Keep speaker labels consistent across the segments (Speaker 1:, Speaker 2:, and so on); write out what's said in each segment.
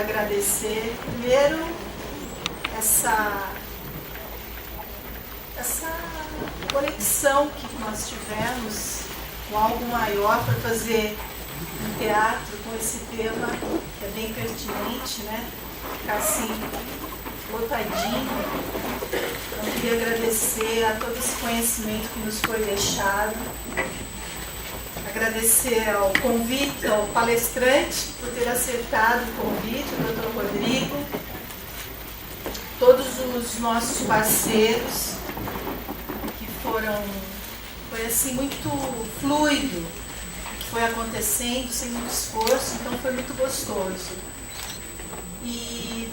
Speaker 1: Agradecer primeiro essa conexão que nós tivemos com algo maior para fazer um teatro com esse tema que é bem pertinente, né? Ficar assim lotadinho. Eu queria agradecer a todo esse conhecimento que nos foi deixado. Agradecer ao convite, ao palestrante, por ter aceitado o convite, o Dr. Rodrigo, todos os nossos parceiros, que foi assim muito fluido, que foi acontecendo sem muito esforço, então foi muito gostoso. E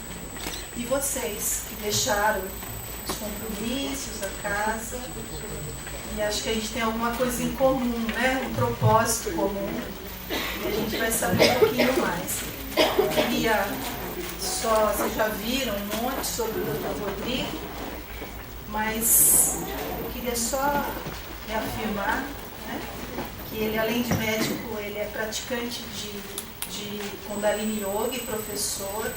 Speaker 1: vocês que deixaram os compromissos, a casa. E acho que a gente tem alguma coisa em comum, né? Um propósito comum. E a gente vai saber um pouquinho mais. Eu queria só, vocês já viram um monte sobre o Dr. Rodrigo, mas eu queria só reafirmar, né, que ele, além de médico, ele é praticante de Kundalini Yoga e professor.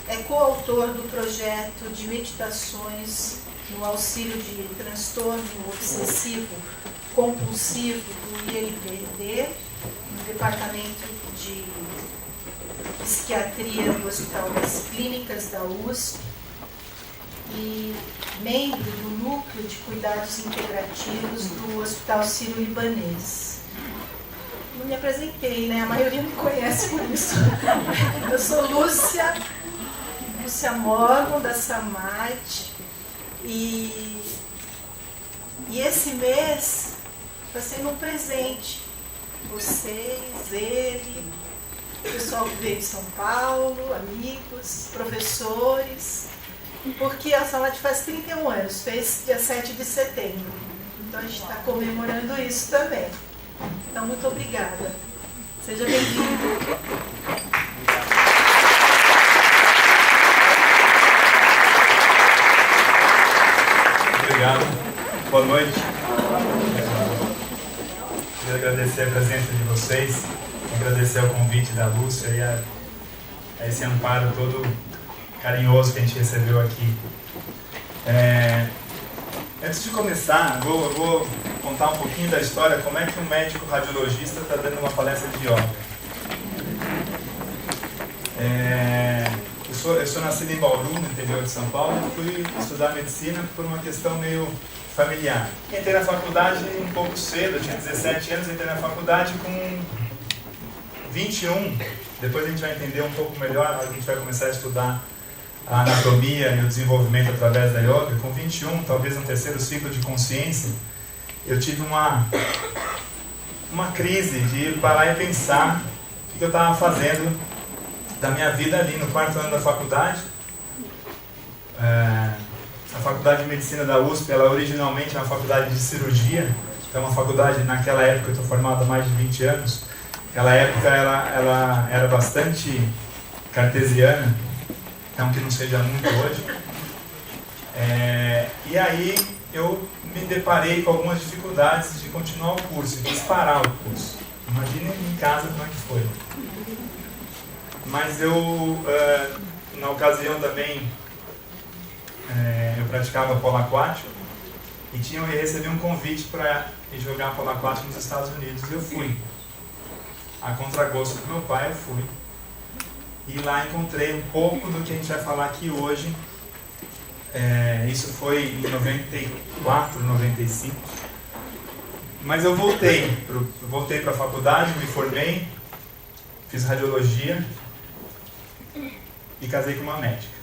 Speaker 1: É coautor do projeto de meditações no auxílio de transtorno obsessivo compulsivo do ILPD, no Departamento de Psiquiatria do Hospital das Clínicas da USP, e membro do Núcleo de Cuidados Integrativos do Hospital Sírio-Libanês. Não me apresentei, né? A maioria me conhece por isso. Eu sou Lúcia Morgan, da SAMAT, e esse mês está sendo um presente. Vocês, ele, o pessoal que veio de São Paulo, amigos, professores, porque a SAMAT faz 31 anos, fez dia 7 de setembro. Então a gente está comemorando isso também. Então, muito obrigada. Seja bem-vindo.
Speaker 2: Obrigado. Boa noite. Queria agradecer a presença de vocês, agradecer ao convite da Lúcia e a esse amparo todo carinhoso que a gente recebeu aqui. Antes de começar, eu vou contar um pouquinho da história, como é que um médico radiologista está dando uma palestra de yoga. Eu sou nascido em Bauru, no interior de São Paulo, e fui estudar medicina por uma questão meio familiar. Entrei na faculdade um pouco cedo, eu tinha 17 anos, entrei na faculdade com 21. Depois a gente vai entender um pouco melhor, a gente vai começar a estudar a anatomia e o desenvolvimento através da yoga. Com 21, talvez no terceiro ciclo de consciência, eu tive uma crise de parar e pensar o que eu estava fazendo da minha vida ali no quarto ano da faculdade. A Faculdade de Medicina da USP, ela originalmente é uma faculdade de cirurgia, é uma faculdade, naquela época, eu estou formado há mais de 20 anos, naquela época ela era bastante cartesiana, não que não seja muito hoje. E aí eu me deparei com algumas dificuldades de continuar o curso, de parar o curso. Imagine em casa como é que foi. Mas eu, na ocasião também, eu praticava polo aquático e recebi um convite para ir jogar polo aquático nos Estados Unidos. Eu fui. A contragosto do meu pai, eu fui. E lá encontrei um pouco do que a gente vai falar aqui hoje. Isso foi em 94, 95. Mas eu voltei para a faculdade, me formei, fiz radiologia. e casei com uma médica.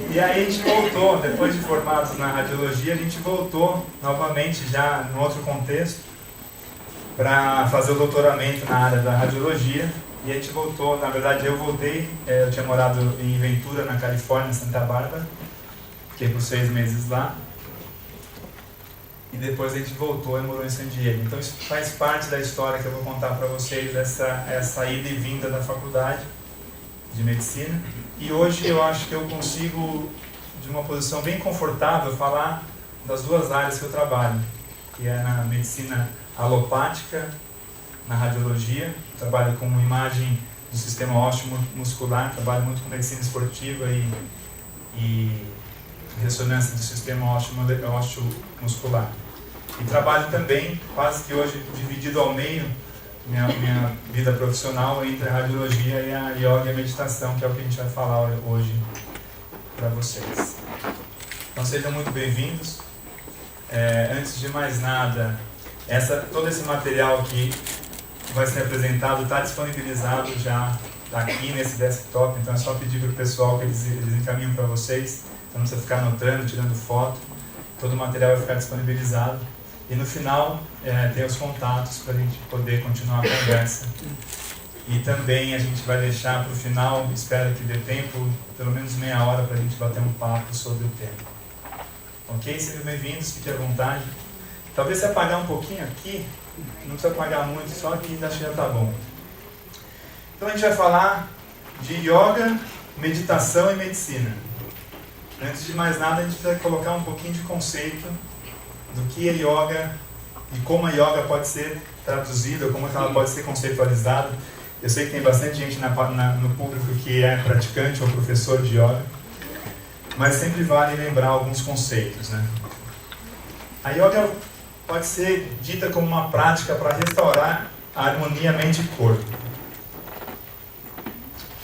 Speaker 2: E aí a gente voltou, depois de formados na radiologia, a gente voltou novamente já em outro contexto para fazer o doutoramento na área da radiologia. E a gente voltou, na verdade eu voltei, eu tinha morado em Ventura, na Califórnia, em Santa Bárbara, fiquei por 6 meses lá. E depois a gente voltou e morou em San Diego. Então isso faz parte da história que eu vou contar para vocês, essa ida e vinda da faculdade de medicina. E hoje eu acho que eu consigo, de uma posição bem confortável, falar das duas áreas que eu trabalho, que é na medicina alopática, na radiologia. Trabalho com imagem do sistema ósseo-muscular, trabalho muito com medicina esportiva e ressonância do sistema ósseo-muscular. E trabalho também, quase que hoje dividido ao meio, minha vida profissional entre a radiologia e a yoga e a meditação, que é o que a gente vai falar hoje para vocês. Então sejam muito bem-vindos. Antes de mais nada, todo esse material que vai ser apresentado está disponibilizado já, está aqui nesse desktop, então é só pedir para o pessoal que eles encaminham para vocês, então não precisa ficar anotando, tirando foto, todo o material vai ficar disponibilizado. E no final tem os contatos para a gente poder continuar a conversa. E também a gente vai deixar para o final, espero que dê tempo, pelo menos meia hora para a gente bater um papo sobre o tema. Ok? Sejam bem-vindos, fiquem à vontade. Talvez se apagar um pouquinho aqui, não precisa apagar muito, só que acho que já está bom. Então a gente vai falar de yoga, meditação e medicina. Antes de mais nada, a gente vai colocar um pouquinho de conceito do que é yoga e como a yoga pode ser traduzida, como ela pode ser conceitualizada. Eu sei que tem bastante gente no público que é praticante ou professor de yoga, mas sempre vale lembrar alguns conceitos, né? A yoga pode ser dita como uma prática para restaurar a harmonia mente e corpo.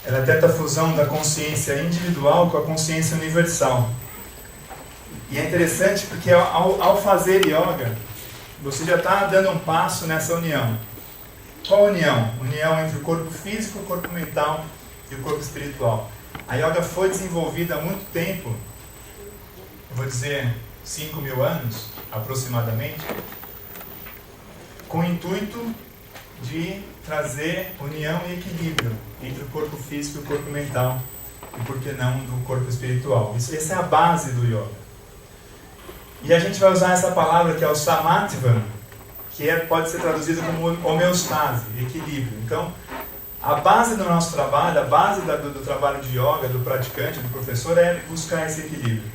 Speaker 2: Ela tenta a fusão da consciência individual com a consciência universal. E é interessante porque ao fazer yoga, você já está dando um passo nessa união. Qual união? União entre o corpo físico, o corpo mental e o corpo espiritual. A yoga foi desenvolvida há muito tempo, eu vou dizer 5.000 anos aproximadamente, com o intuito de trazer união e equilíbrio entre o corpo físico e o corpo mental, e por que não do corpo espiritual. Essa é a base do yoga. E a gente vai usar essa palavra que é o samatva, que pode ser traduzido como homeostase, equilíbrio. Então, a base do nosso trabalho, a base do trabalho de yoga, do praticante, do professor, é buscar esse equilíbrio.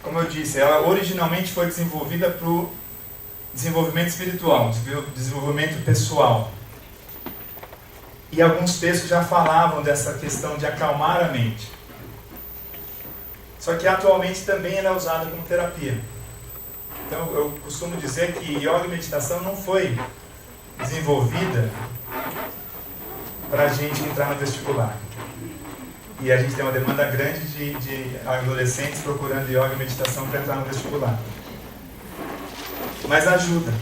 Speaker 2: Como eu disse, ela originalmente foi desenvolvida para o desenvolvimento espiritual, desenvolvimento pessoal. E alguns textos já falavam dessa questão de acalmar a mente. Só que atualmente também ela é usada como terapia. Então eu costumo dizer que yoga e meditação não foi desenvolvida para a gente entrar no vestibular. E a gente tem uma demanda grande de adolescentes procurando yoga e meditação para entrar no vestibular. Mas ajuda.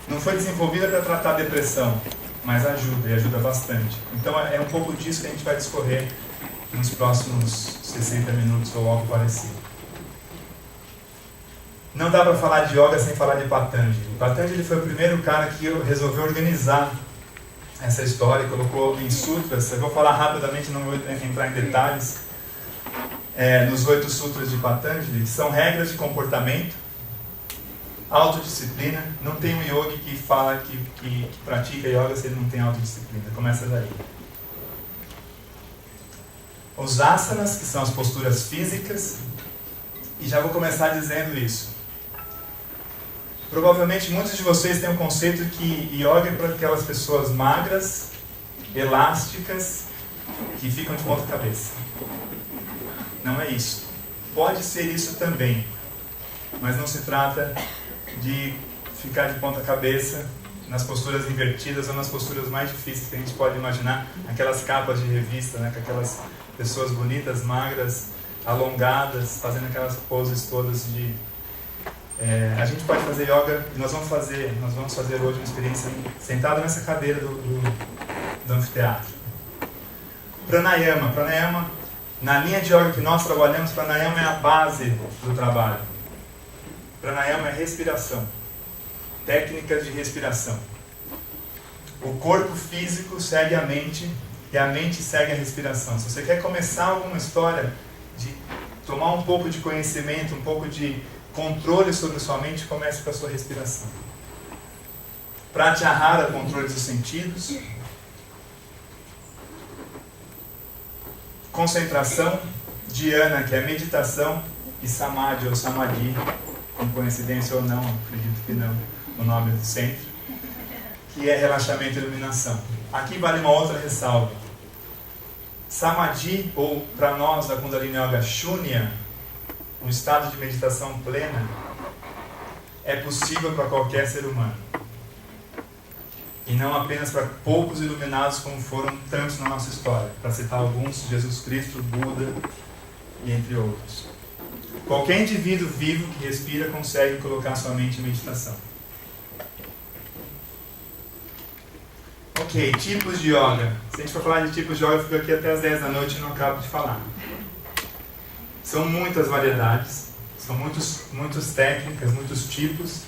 Speaker 2: Não foi desenvolvida para tratar a depressão, mas ajuda, e ajuda bastante. Então é um pouco disso que a gente vai discorrer nos próximos 60 minutos ou algo parecido. Não dá para falar de yoga sem falar de Patanjali. Patanjali foi o primeiro cara que resolveu organizar essa história e colocou em sutras. Eu vou falar rapidamente, não vou entrar em detalhes. Nos 8 sutras de Patanjali, que são regras de comportamento, autodisciplina. Não tem um yogi que fala que pratica yoga se ele não tem autodisciplina. Começa daí. Os asanas, que são as posturas físicas, e já vou começar dizendo isso. Provavelmente muitos de vocês têm um conceito que yoga é para aquelas pessoas magras, elásticas, que ficam de ponta cabeça. Não é isso. Pode ser isso também, mas não se trata de ficar de ponta cabeça nas posturas invertidas ou nas posturas mais difíceis que a gente pode imaginar, aquelas capas de revista, né, com aquelas pessoas bonitas, magras, alongadas, fazendo aquelas poses todas A gente pode fazer yoga e nós vamos fazer hoje uma experiência sentado nessa cadeira do anfiteatro. Pranayama, na linha de yoga que nós trabalhamos, pranayama é a base do trabalho. Pranayama é respiração, técnicas de respiração. O corpo físico segue a mente e a mente segue a respiração. Se você quer começar alguma história de tomar um pouco de conhecimento, um pouco de controle sobre a sua mente, comece com a sua respiração. Pratyahara, controle dos sentidos. Concentração. Dhyana, que é meditação. E Samadhi ou Samadhi, com coincidência ou não, acredito que não, o nome do centro, que é relaxamento e iluminação. Aqui vale uma outra ressalva. Samadhi, ou para nós da Kundalini Yoga, Shunya, um estado de meditação plena, é possível para qualquer ser humano. E não apenas para poucos iluminados, como foram tantos na nossa história. Para citar alguns, Jesus Cristo, Buda e entre outros. Qualquer indivíduo vivo que respira consegue colocar sua mente em meditação. Ok, tipos de yoga. Se a gente for falar de tipos de yoga, eu fico aqui até as 10 da noite e não acabo de falar. São muitas variedades, são muitas técnicas, muitos tipos.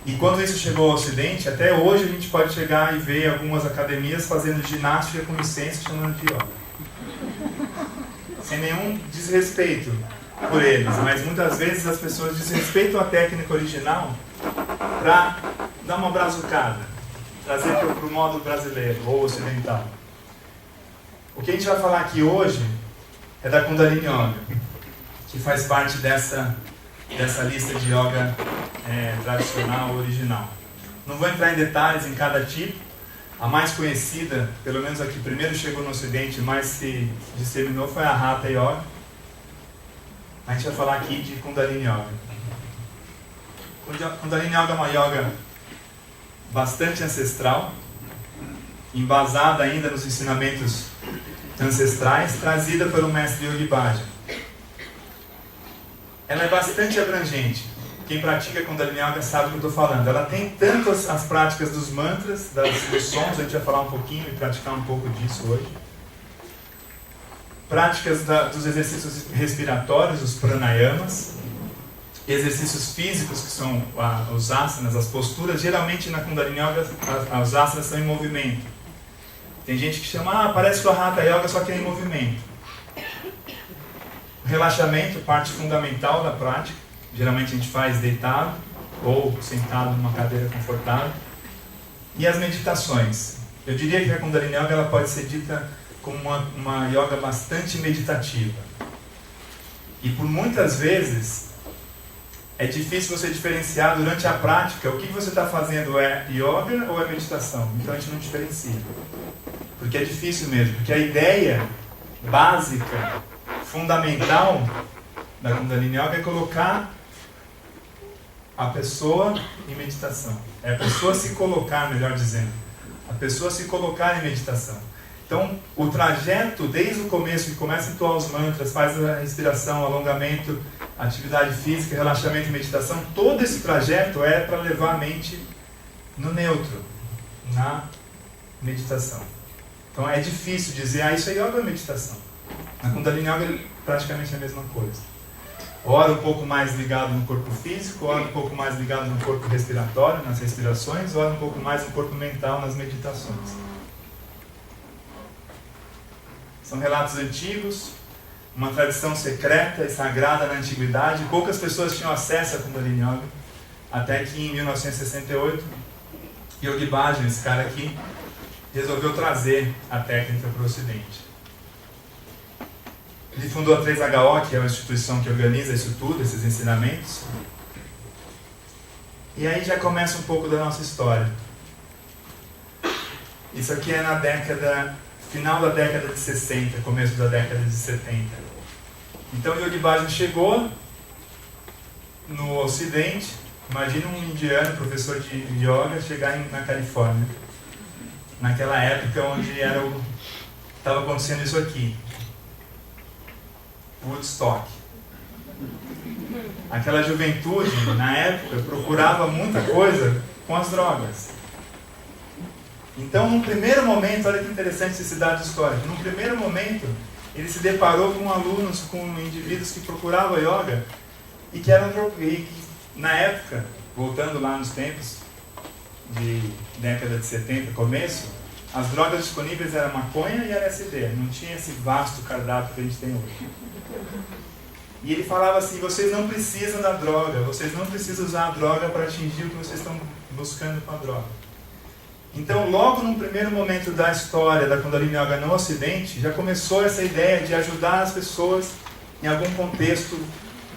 Speaker 2: E quando isso chegou ao Ocidente, até hoje a gente pode chegar e ver algumas academias fazendo ginástica com licença chamando de yoga. Sem nenhum desrespeito por eles, mas muitas vezes as pessoas desrespeitam a técnica original para dar uma brazucada, trazer para o modo brasileiro ou ocidental. O que a gente vai falar aqui hoje é da Kundalini Yoga, que faz parte dessa lista de yoga tradicional, original. Não vou entrar em detalhes em cada tipo. A mais conhecida, pelo menos aqui primeiro chegou no Ocidente, mais se disseminou, foi a Hatha Yoga. A gente vai falar aqui de Kundalini Yoga. Kundalini Yoga é uma yoga bastante ancestral, embasada ainda nos ensinamentos ancestrais, trazida pelo mestre Yogi Bhajan. Ela é bastante abrangente. Quem pratica Kundalini Yoga sabe o que eu estou falando. Ela tem tanto as práticas dos mantras, dos sons, a gente vai falar um pouquinho e praticar um pouco disso hoje. Práticas dos exercícios respiratórios, os pranayamas. Exercícios físicos, que são os asanas, as posturas. Geralmente na Kundalini Yoga, os asanas são em movimento. Tem gente que chama, parece com a Hatha Yoga, só que é em movimento. Relaxamento, parte fundamental da prática. Geralmente a gente faz deitado ou sentado numa cadeira confortável. E as meditações. Eu diria que a Kundalini Yoga ela pode ser dita como uma yoga bastante meditativa. E por muitas vezes é difícil você diferenciar durante a prática o que você está fazendo é yoga ou é meditação. Então a gente não diferencia. Porque é difícil mesmo. Porque a ideia básica, fundamental da Kundalini Yoga é colocar a pessoa em meditação. É a pessoa se colocar, melhor dizendo. A pessoa se colocar em meditação. Então, o trajeto, desde o começo, que começa a entoar os mantras, faz a respiração, alongamento, atividade física, relaxamento e meditação, todo esse trajeto é para levar a mente no neutro, na meditação. Então, é difícil dizer, isso é yoga ou meditação? Na Kundalini Yoga é praticamente a mesma coisa. Ora um pouco mais ligado no corpo físico, ora um pouco mais ligado no corpo respiratório, nas respirações, ora um pouco mais no corpo mental, nas meditações. São relatos antigos, uma tradição secreta e sagrada na antiguidade. Poucas pessoas tinham acesso a Kundalini Yoga, até que em 1968, Yogi Bhajan, esse cara aqui, resolveu trazer a técnica para o Ocidente. Ele fundou a 3HO, que é uma instituição que organiza isso tudo, esses ensinamentos. E aí já começa um pouco da nossa história. Isso aqui é final da década de 60, começo da década de 70. Então Yogi Bhajan chegou no Ocidente. Imagina um indiano, professor de yoga, chegar na Califórnia. Naquela época onde estava acontecendo isso aqui. Woodstock. Aquela juventude, na época, procurava muita coisa com as drogas. Então, num primeiro momento, olha que interessante esse dado histórico, num primeiro momento, ele se deparou com alunos, com indivíduos que procuravam yoga e que eram e que, na época, voltando lá nos tempos de década de 70, começo, as drogas disponíveis eram maconha e LSD, não tinha esse vasto cardápio que a gente tem hoje. E ele falava assim, vocês não precisam da droga, vocês não precisam usar a droga para atingir o que vocês estão buscando com a droga. Então, logo no primeiro momento da história da Kundalini Yoga no Ocidente, já começou essa ideia de ajudar as pessoas em algum contexto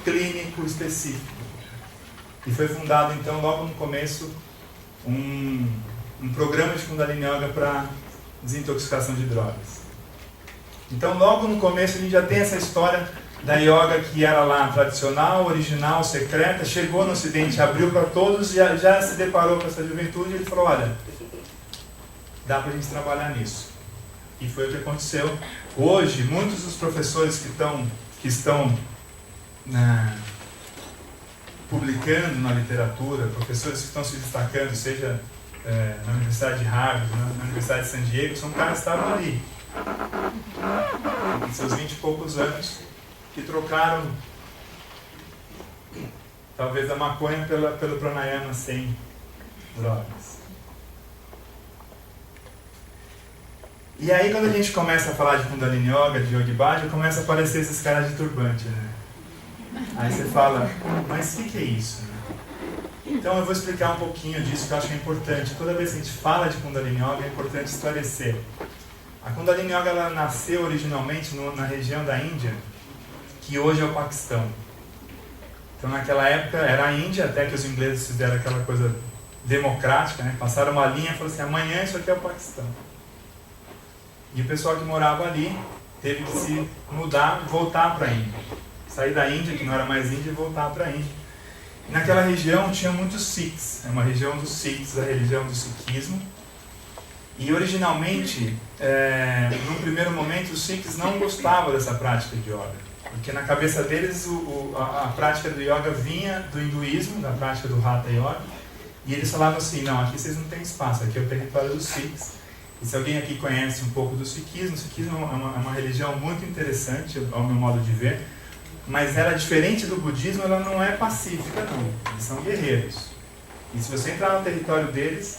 Speaker 2: clínico específico. E foi fundado, então, logo no começo, um programa de Kundalini Yoga para desintoxicação de drogas. Então, logo no começo, a gente já tem essa história da yoga que era lá tradicional, original, secreta, chegou no Ocidente, abriu para todos e já se deparou com essa juventude e ele falou, olha, dá para a gente trabalhar nisso. E foi o que aconteceu. Hoje, muitos dos professores que estão publicando na literatura, professores que estão se destacando, seja na Universidade de Harvard, na Universidade de San Diego, são caras que estavam ali, em seus 20 e poucos anos, que trocaram talvez a maconha pelo pranayama sem drogas. E aí quando a gente começa a falar de Kundalini Yoga, de Yogi Bhajan, começa a aparecer esses caras de turbante, né? Aí você fala, mas o que é isso? Né? Então eu vou explicar um pouquinho disso que eu acho que é importante. Toda vez que a gente fala de Kundalini Yoga é importante esclarecer. A Kundalini Yoga ela nasceu originalmente na região da Índia, que hoje é o Paquistão. Então naquela época era a Índia, até que os ingleses fizeram aquela coisa democrática, né? Passaram uma linha e falaram assim, amanhã isso aqui é o Paquistão. E o pessoal que morava ali teve que se mudar e voltar para a Índia. Sair da Índia, que não era mais Índia, e voltar para a Índia. E naquela região tinha muitos Sikhs, é uma região dos Sikhs, a religião do Sikhismo. E originalmente, num primeiro momento, os Sikhs não gostavam dessa prática de yoga. Porque na cabeça deles a prática do yoga vinha do hinduísmo, da prática do Hatha Yoga. E eles falavam assim, não, aqui vocês não têm espaço, aqui é o território dos Sikhs. E se alguém aqui conhece um pouco do Sikhismo, o Sikhismo é uma religião muito interessante, ao meu modo de ver, mas ela, diferente do budismo, ela não é pacífica, não. Eles são guerreiros. E se você entrar no território deles,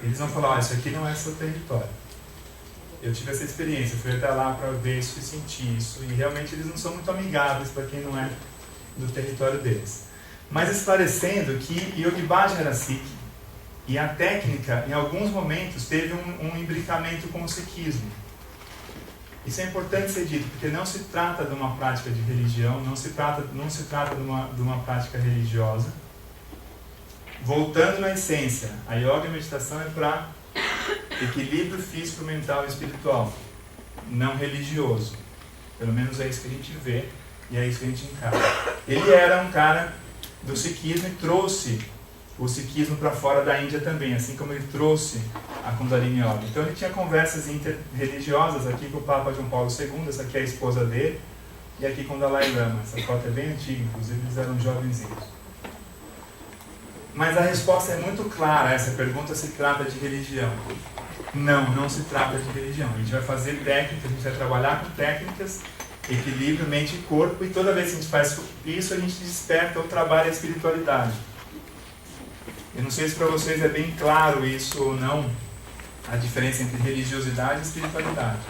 Speaker 2: eles vão falar, isso aqui não é seu território. Eu tive essa experiência, fui até lá para ver isso e sentir isso, e realmente eles não são muito amigáveis para quem não é do território deles. Mas esclarecendo que Yogi Bhajan era Sikh, e a técnica, em alguns momentos, teve um imbricamento com o Sikhismo. Isso é importante ser dito, porque não se trata de uma prática de religião, não se trata de uma prática religiosa. Voltando na essência, a yoga e a meditação é para equilíbrio físico, mental e espiritual, não religioso. Pelo menos é isso que a gente vê e é isso que a gente encara. Ele era um cara do Sikhismo e trouxe o Sikhismo para fora da Índia também, assim como ele trouxe a Kundalini Yoga. Então ele tinha conversas interreligiosas aqui com o Papa João Paulo II, essa aqui é a esposa dele, e aqui com o Dalai Lama. Essa foto é bem antiga, inclusive eles eram jovenzinhos. Mas a resposta é muito clara, essa pergunta se trata de religião. Não, não se trata de religião. A gente vai fazer técnicas, a gente vai trabalhar com técnicas, equilíbrio, mente e corpo, e toda vez que a gente faz isso, a gente desperta ou trabalha a espiritualidade. Eu não sei se para vocês é bem claro isso ou não, a diferença entre religiosidade e espiritualidade.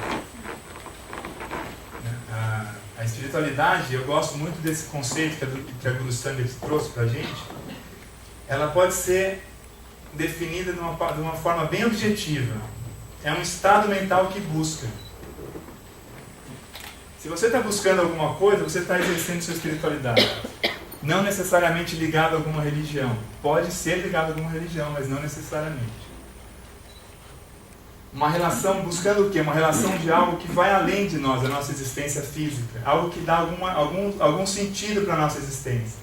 Speaker 2: A espiritualidade, eu gosto muito desse conceito que a Guru Sangha trouxe para a gente. Ela pode ser definida de uma forma bem objetiva. É um estado mental que busca. Se você está buscando alguma coisa, você está exercendo sua espiritualidade. Não necessariamente ligado a alguma religião. Pode ser ligado a alguma religião, mas não necessariamente. Uma relação, buscando o quê? Uma relação de algo que vai além de nós, da nossa existência física. Algo que dá algum sentido para a nossa existência.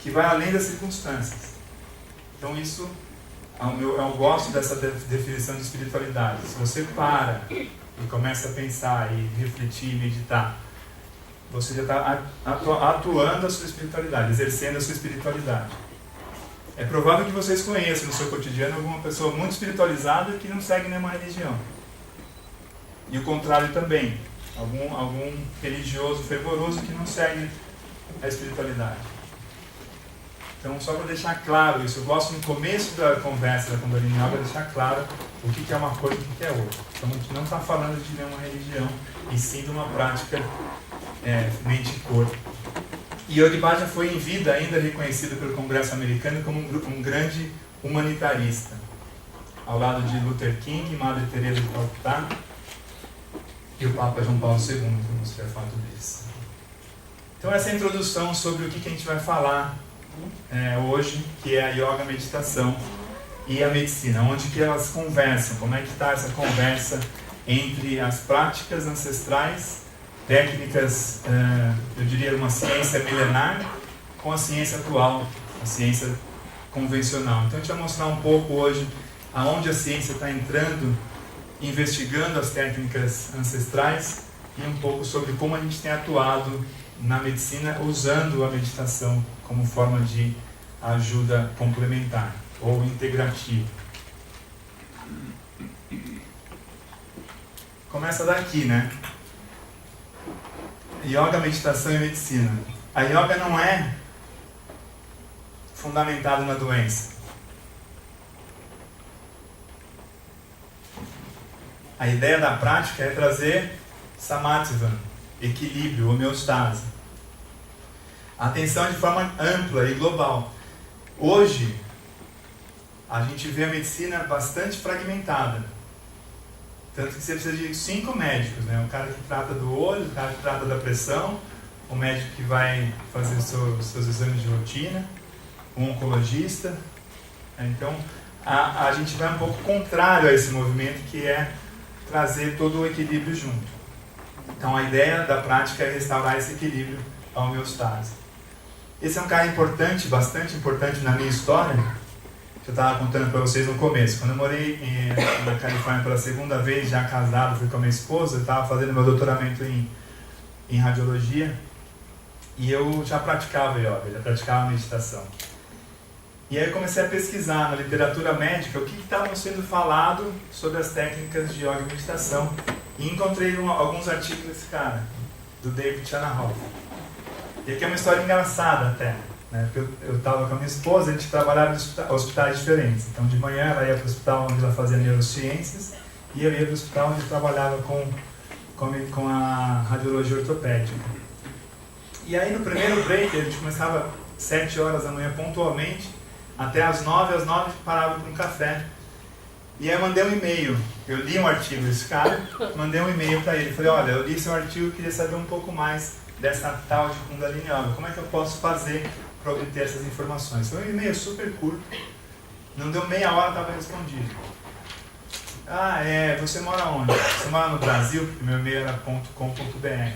Speaker 2: Que vai além das circunstâncias. Então isso, eu gosto dessa definição de espiritualidade. Se você para e começa a pensar e refletir e meditar você já está atuando a sua espiritualidade, exercendo a sua espiritualidade. É provável que vocês conheçam no seu cotidiano alguma pessoa muito espiritualizada que não segue nenhuma religião. E o contrário também. Algum religioso fervoroso que não segue a espiritualidade. Então, só para deixar claro isso, eu gosto no começo da conversa da Kundalini Yoga deixar claro o que é uma coisa e o que é outra. Então, a gente não está falando de nenhuma religião, e sim de uma prática mente e corpo. E Yogi Bhajan foi em vida ainda reconhecido pelo Congresso americano como um grande humanitarista, ao lado de Luther King, Madre Teresa de Calcutá e o Papa João Paulo II, que eu mostrei a foto deles. Então essa é a introdução sobre o que a gente vai falar hoje, que é a Yoga, a meditação e a medicina, onde que elas conversam, como é que está essa conversa entre as práticas ancestrais, técnicas, eu diria uma ciência milenar, com a ciência atual, a ciência convencional. Então a gente vai mostrar um pouco hoje aonde a ciência está entrando, investigando as técnicas ancestrais e um pouco sobre como a gente tem atuado na medicina usando a meditação como forma de ajuda complementar ou integrativa. Começa daqui, né? Yoga, meditação e medicina. A yoga não é fundamentada na doença. A ideia da prática é trazer samatva, equilíbrio, homeostase. Atenção de forma ampla e global. Hoje, a gente vê a medicina bastante fragmentada. Tanto que você precisa de 5 médicos, né? O cara que trata do olho, o cara que trata da pressão, o médico que vai fazer seus exames de rotina, um oncologista. Então, a gente vai um pouco contrário a esse movimento, que é trazer todo o equilíbrio junto. Então, a ideia da prática é restaurar esse equilíbrio, a homeostase. Esse é um cara importante, bastante importante na minha história, que eu estava contando para vocês no começo. Quando eu morei na Califórnia pela segunda vez, já casado, fui com a minha esposa, eu estava fazendo meu doutoramento em radiologia, e eu já praticava yoga, já praticava meditação. E aí eu comecei a pesquisar na literatura médica o que estava sendo falado sobre as técnicas de yoga e meditação, e encontrei alguns artigos desse cara, do David Chanahoff. E aqui é uma história engraçada até, né? Porque eu estava com a minha esposa, a gente trabalhava em hospitais diferentes. Então de manhã ela ia para o hospital onde ela fazia neurociências, e eu ia para o hospital onde eu trabalhava com a radiologia ortopédica. E aí no primeiro break, a gente começava 7 horas da manhã pontualmente, até às 9 parava para um café. E aí eu mandei um e-mail, eu li um artigo desse cara, mandei um e-mail para ele, falei, olha, eu li seu artigo e queria saber um pouco mais dessa tal de Kundalini Yoga, como é que eu posso fazer para obter essas informações? Foi um e-mail super curto, não deu meia hora, estava respondido. Você mora onde? Você mora no Brasil? Porque meu e-mail era .com.br.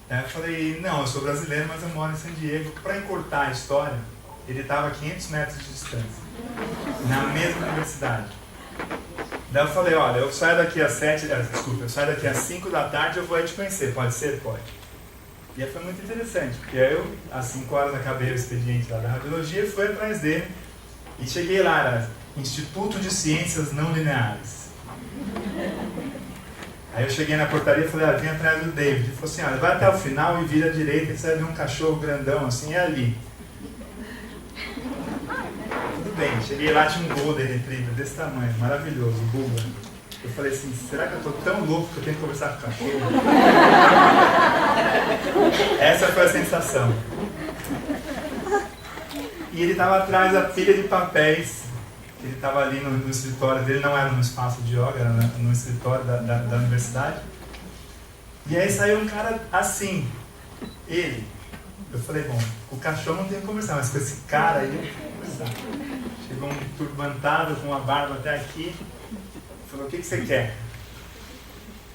Speaker 2: Aí eu falei, não, eu sou brasileiro, mas eu moro em San Diego. Para encurtar a história, ele estava a 500 metros de distância, na mesma universidade. Daí eu falei, olha, eu saio daqui às 5 da tarde, eu vou aí te conhecer, pode ser? Pode. E aí foi muito interessante, porque eu, às 5 horas, acabei o expediente lá da radiologia e fui atrás dele. E cheguei lá, era Instituto de Ciências Não Lineares. Aí eu cheguei na portaria e falei, vim atrás do David. Ele falou assim, olha, vai até o final e vira à direita e você vai ver um cachorro grandão assim, é ali. Tudo bem, cheguei lá, tinha um Golden Retriever desse tamanho, maravilhoso, Buba. Eu falei assim, será que eu tô tão louco que eu tenho que conversar com o cachorro? Essa foi a sensação. E ele estava atrás da pilha de papéis, ele estava ali no escritório dele, não era no espaço de yoga, era no escritório da universidade. E aí saiu um cara assim, ele. Eu falei, bom, com o cachorro não tem que conversar, mas com esse cara aí eu tenho que conversar. Chegou um turbantado com uma barba até aqui, falou, o que você quer?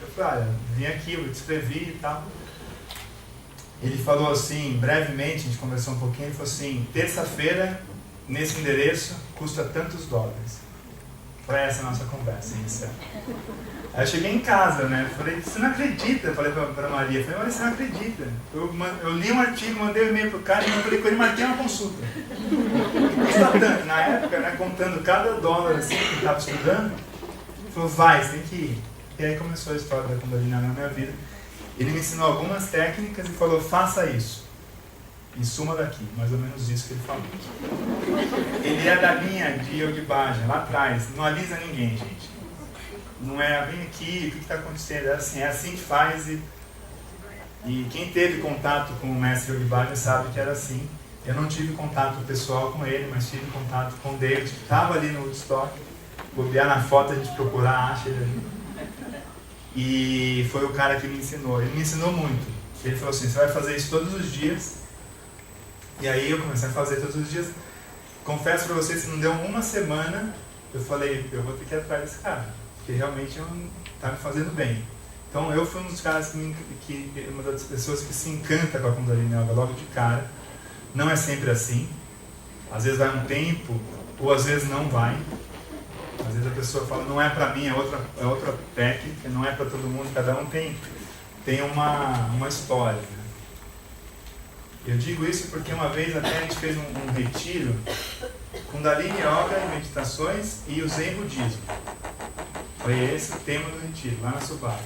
Speaker 2: Eu falei, olha, vim aqui, eu te escrevi e tal. Ele falou assim, brevemente, a gente conversou um pouquinho, ele falou assim, terça-feira, nesse endereço, custa tantos dólares. Foi essa a nossa conversa inicial. Aí eu cheguei em casa, né? Falei, você não acredita? Falei pra Maria, falei, olha, você não acredita. Eu li um artigo, mandei um e-mail pro cara, e falei com ele, marquei uma consulta. Custa tanto. Na época, né, contando cada dólar assim, que eu estava estudando, ele falou, vai, você tem que ir. E aí começou a história da Kundalini na minha vida. Ele me ensinou algumas técnicas e falou, faça isso. Em suma daqui, mais ou menos isso que ele falou. Ele é da linha de Yogi Bhajan, lá atrás. Não alisa ninguém, gente. Não é, vem aqui, o que está acontecendo? É assim que faz. E quem teve contato com o mestre Yogi Bhajan sabe que era assim. Eu não tive contato pessoal com ele, mas tive contato com o David, que estava ali no Woodstock. Bobear na foto, a gente procurar, acha ele ali. E foi o cara que me ensinou. Ele me ensinou muito. Ele falou assim, você vai fazer isso todos os dias. E aí eu comecei a fazer todos os dias. Confesso para vocês, se não deu uma semana, eu falei, eu vou ter que ir atrás desse cara, porque realmente está me fazendo bem. Então eu fui um dos caras uma das pessoas que se encanta com a Kundalini Yoga logo de cara. Não é sempre assim. Às vezes vai um tempo, ou às vezes não vai. Às vezes a pessoa fala, não é para mim, é outra técnica, não é para todo mundo, cada um tem uma história. Né? Eu digo isso porque uma vez até a gente fez um retiro, Kundalini Yoga e meditações e o Zen Budismo. Foi esse o tema do retiro, lá na Subai.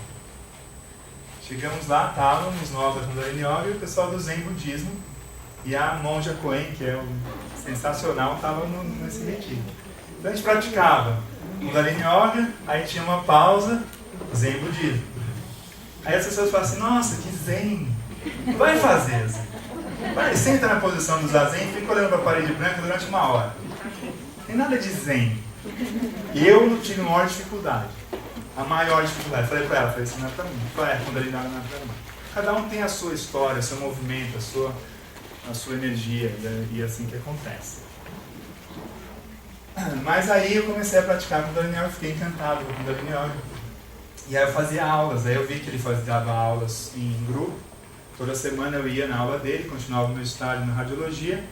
Speaker 2: Chegamos lá, estávamos nós da Kundalini Yoga e o pessoal do Zen Budismo e a monja Koen, que é sensacional, estava nesse retiro. Então a gente praticava Kundalini Yoga, aí tinha uma pausa, Zen Budismo. Aí as pessoas falam assim, nossa, que Zen, vai fazer Zen. Vai, senta na posição do zazen e fica olhando para a parede branca durante 1 hora. Não tem nada de zen. E eu tive a maior dificuldade. A maior dificuldade. Falei para ela, isso não é para mim. Falei, quando ele não é para mim. Cada um tem a sua história, o seu movimento, a sua energia, e é assim que acontece. Mas aí eu comecei a praticar com o Kundalini Yoga, fiquei encantado com o Kundalini Yoga. E aí eu fazia aulas, aí eu vi que ele dava aulas em grupo. Toda semana eu ia na aula dele, continuava o meu estágio na radiologia.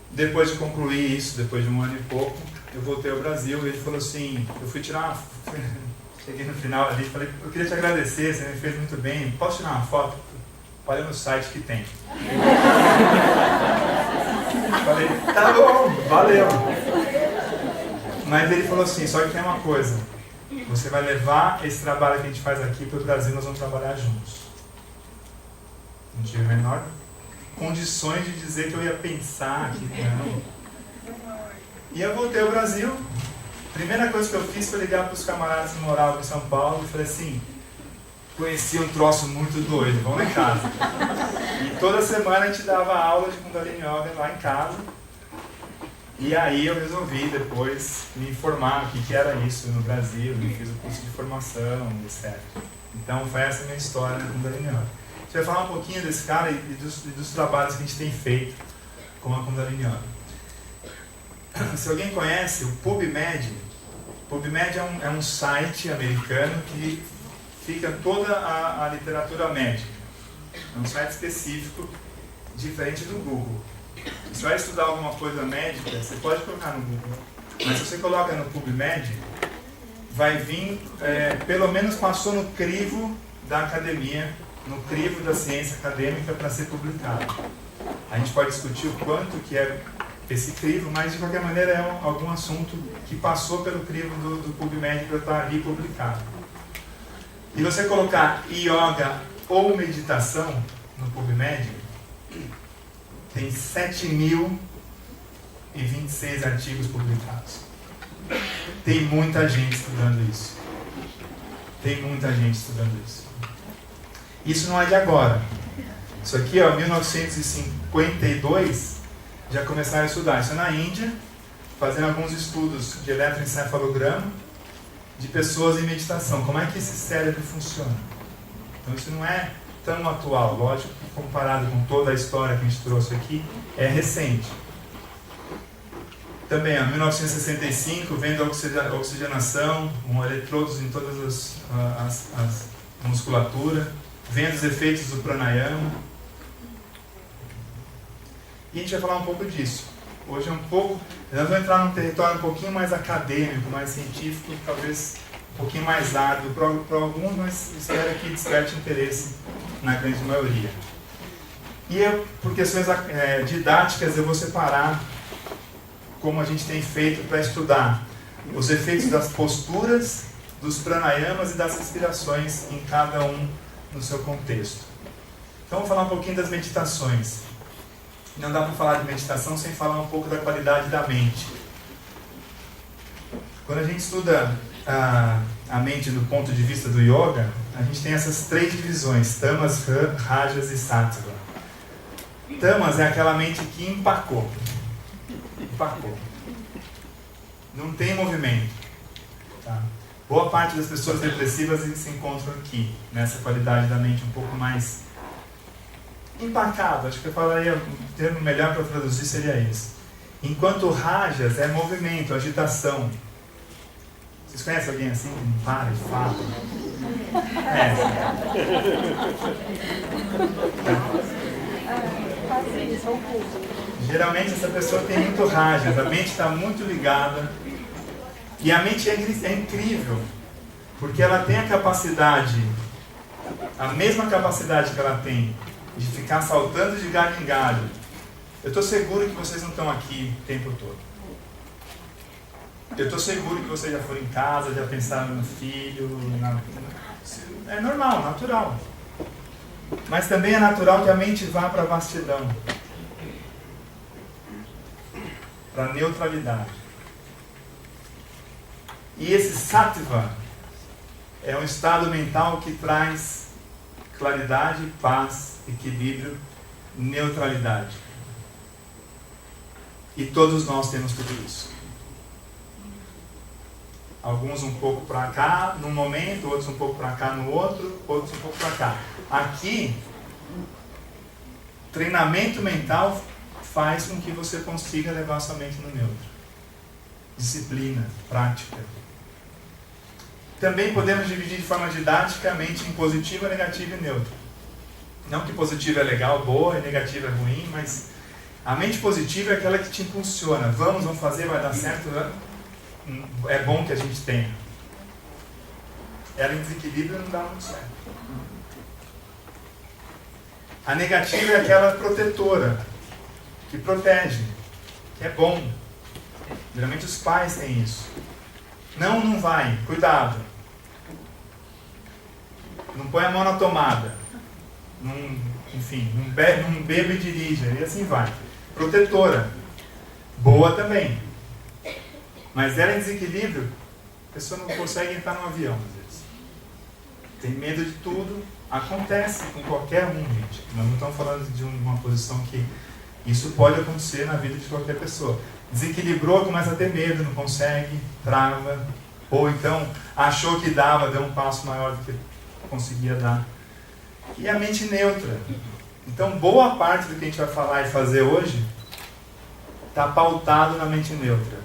Speaker 2: Depois de concluir isso, depois de 1 ano e pouco, eu voltei ao Brasil e ele falou assim, eu fui tirar uma... Cheguei no final ali e falei, eu queria te agradecer, você me fez muito bem, posso tirar uma foto? Olha no site que tem. Falei, tá bom, valeu. Mas ele falou assim, só que tem uma coisa, você vai levar esse trabalho que a gente faz aqui para o Brasil, nós vamos trabalhar juntos. Não tive a menor condições de dizer que eu ia pensar que não. E eu voltei ao Brasil. Primeira coisa que eu fiz foi ligar para os camaradas que moravam em São Paulo e falei assim, conheci um troço muito doido, vamos lá em casa. E toda semana a gente dava aula de Kundalini Yoga lá em casa. E aí eu resolvi depois me informar o que era isso no Brasil, e fiz o curso de formação, etc. Então foi essa a minha história na Kundalini Yoga. A gente vai falar um pouquinho desse cara e dos trabalhos que a gente tem feito com a Kundalini Yoga. Se alguém conhece o PubMed é um site americano que fica toda a literatura médica. É um site específico, diferente do Google. Se você vai estudar alguma coisa médica, você pode colocar no Google. Mas se você coloca no PubMed, vai vir, pelo menos passou no crivo da academia, no crivo da ciência acadêmica para ser publicado. A gente pode discutir o quanto que é esse crivo, mas de qualquer maneira é algum assunto que passou pelo crivo do PubMed para estar ali publicado. E você colocar yoga ou meditação no PubMed, tem 7.026 artigos publicados. Tem muita gente estudando isso. Tem muita gente estudando isso. Isso não é de agora. Isso aqui, ó, 1952, já começaram a estudar. Isso é na Índia, fazendo alguns estudos de eletroencefalograma de pessoas em meditação. Como é que esse cérebro funciona? Então isso não é tão atual, lógico que comparado com toda a história que a gente trouxe aqui, é recente. Também, em 1965, vendo a oxigenação, eletrodos em todas as musculatura, vendo os efeitos do pranayama. E a gente vai falar um pouco disso. Hoje é um pouco... Nós vamos entrar num território um pouquinho mais acadêmico, mais científico, talvez um pouquinho mais árduo para alguns, mas espero que desperte interesse na grande maioria. E eu, por questões didáticas, eu vou separar como a gente tem feito para estudar os efeitos das posturas, dos pranayamas e das respirações em cada um no seu contexto. Então, vou falar um pouquinho das meditações. Não dá para falar de meditação sem falar um pouco da qualidade da mente. Quando a gente estuda a mente do ponto de vista do yoga, a gente tem essas 3 divisões, tamas, rajas e sattva. Tamas é aquela mente que empacou. Não tem movimento. Tá? Boa parte das pessoas depressivas se encontram aqui, nessa qualidade da mente um pouco mais empacada. Acho que eu falaria, o termo melhor para traduzir seria esse. Enquanto rajas é movimento, agitação. Vocês conhecem alguém assim que não para e fala? Geralmente essa pessoa tem muito rajas, a mente está muito ligada. E a mente é incrível, porque ela tem a capacidade, a mesma capacidade que ela tem de ficar saltando de galho em galho. Eu estou seguro que vocês não estão aqui o tempo todo. Eu estou seguro que vocês já foram em casa, já pensaram no filho. É normal, natural. Mas também é natural que a mente vá para a vastidão, para a neutralidade. E esse sattva é um estado mental que traz claridade, paz, equilíbrio, neutralidade. E todos nós temos tudo isso. Alguns um pouco para cá num momento, outros um pouco para cá no outro, outros um pouco para cá. Aqui, treinamento mental faz com que você consiga levar sua mente no neutro. Disciplina, prática. Também podemos dividir de forma didática a mente em positiva, negativa e neutra. Não que positiva é legal, boa, e negativa é ruim, mas a mente positiva é aquela que te impulsiona. Vamos fazer, vai dar certo, é bom que a gente tenha. Ela em desequilíbrio não dá muito certo. A negativa é aquela protetora, que protege, que é bom. Geralmente os pais têm isso. Não vai, cuidado. Não põe a mão na tomada. Não beba e dirija, e assim vai. Protetora. Boa também. Mas ela em desequilíbrio, a pessoa não consegue entrar no avião, às vezes. Tem medo de tudo. Acontece com qualquer um, gente. Nós não estamos falando de uma posição que... Isso pode acontecer na vida de qualquer pessoa. Desequilibrou, começa a ter medo, não consegue, trava. Ou então, achou que dava, deu um passo maior do que conseguia dar. E a mente neutra. Então, boa parte do que a gente vai falar e fazer hoje está pautado na mente neutra,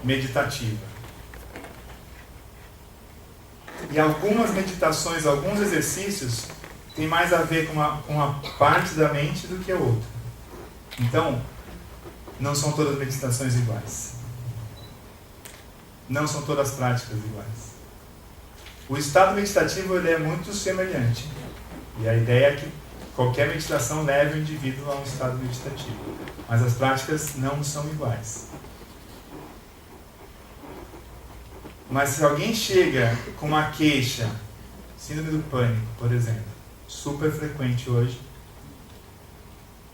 Speaker 2: meditativa. E algumas meditações, alguns exercícios, têm mais a ver com uma parte da mente do que a outra. Então, não são todas as meditações iguais. Não são todas as práticas iguais. O estado meditativo ele é muito semelhante. E a ideia é que qualquer meditação leve o indivíduo a um estado meditativo. Mas as práticas não são iguais. Mas se alguém chega com uma queixa, síndrome do pânico, por exemplo, super frequente hoje,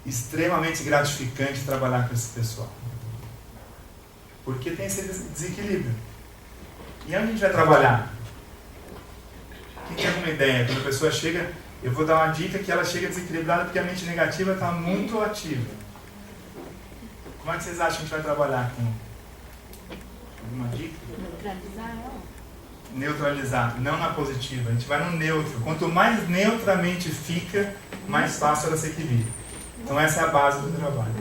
Speaker 2: extremamente gratificante trabalhar com esse pessoal. Porque tem esse desequilíbrio. E onde a gente vai trabalhar? Quem tem alguma ideia? Quando a pessoa chega, eu vou dar uma dica que ela chega desequilibrada porque a mente negativa está muito ativa. Como é que vocês acham que a gente vai trabalhar com alguma dica?
Speaker 3: Neutralizar ela.
Speaker 2: Neutralizar, não na positiva. A gente vai no neutro. Quanto mais neutra a mente fica, mais fácil ela se equilibra. Então essa é a base do trabalho.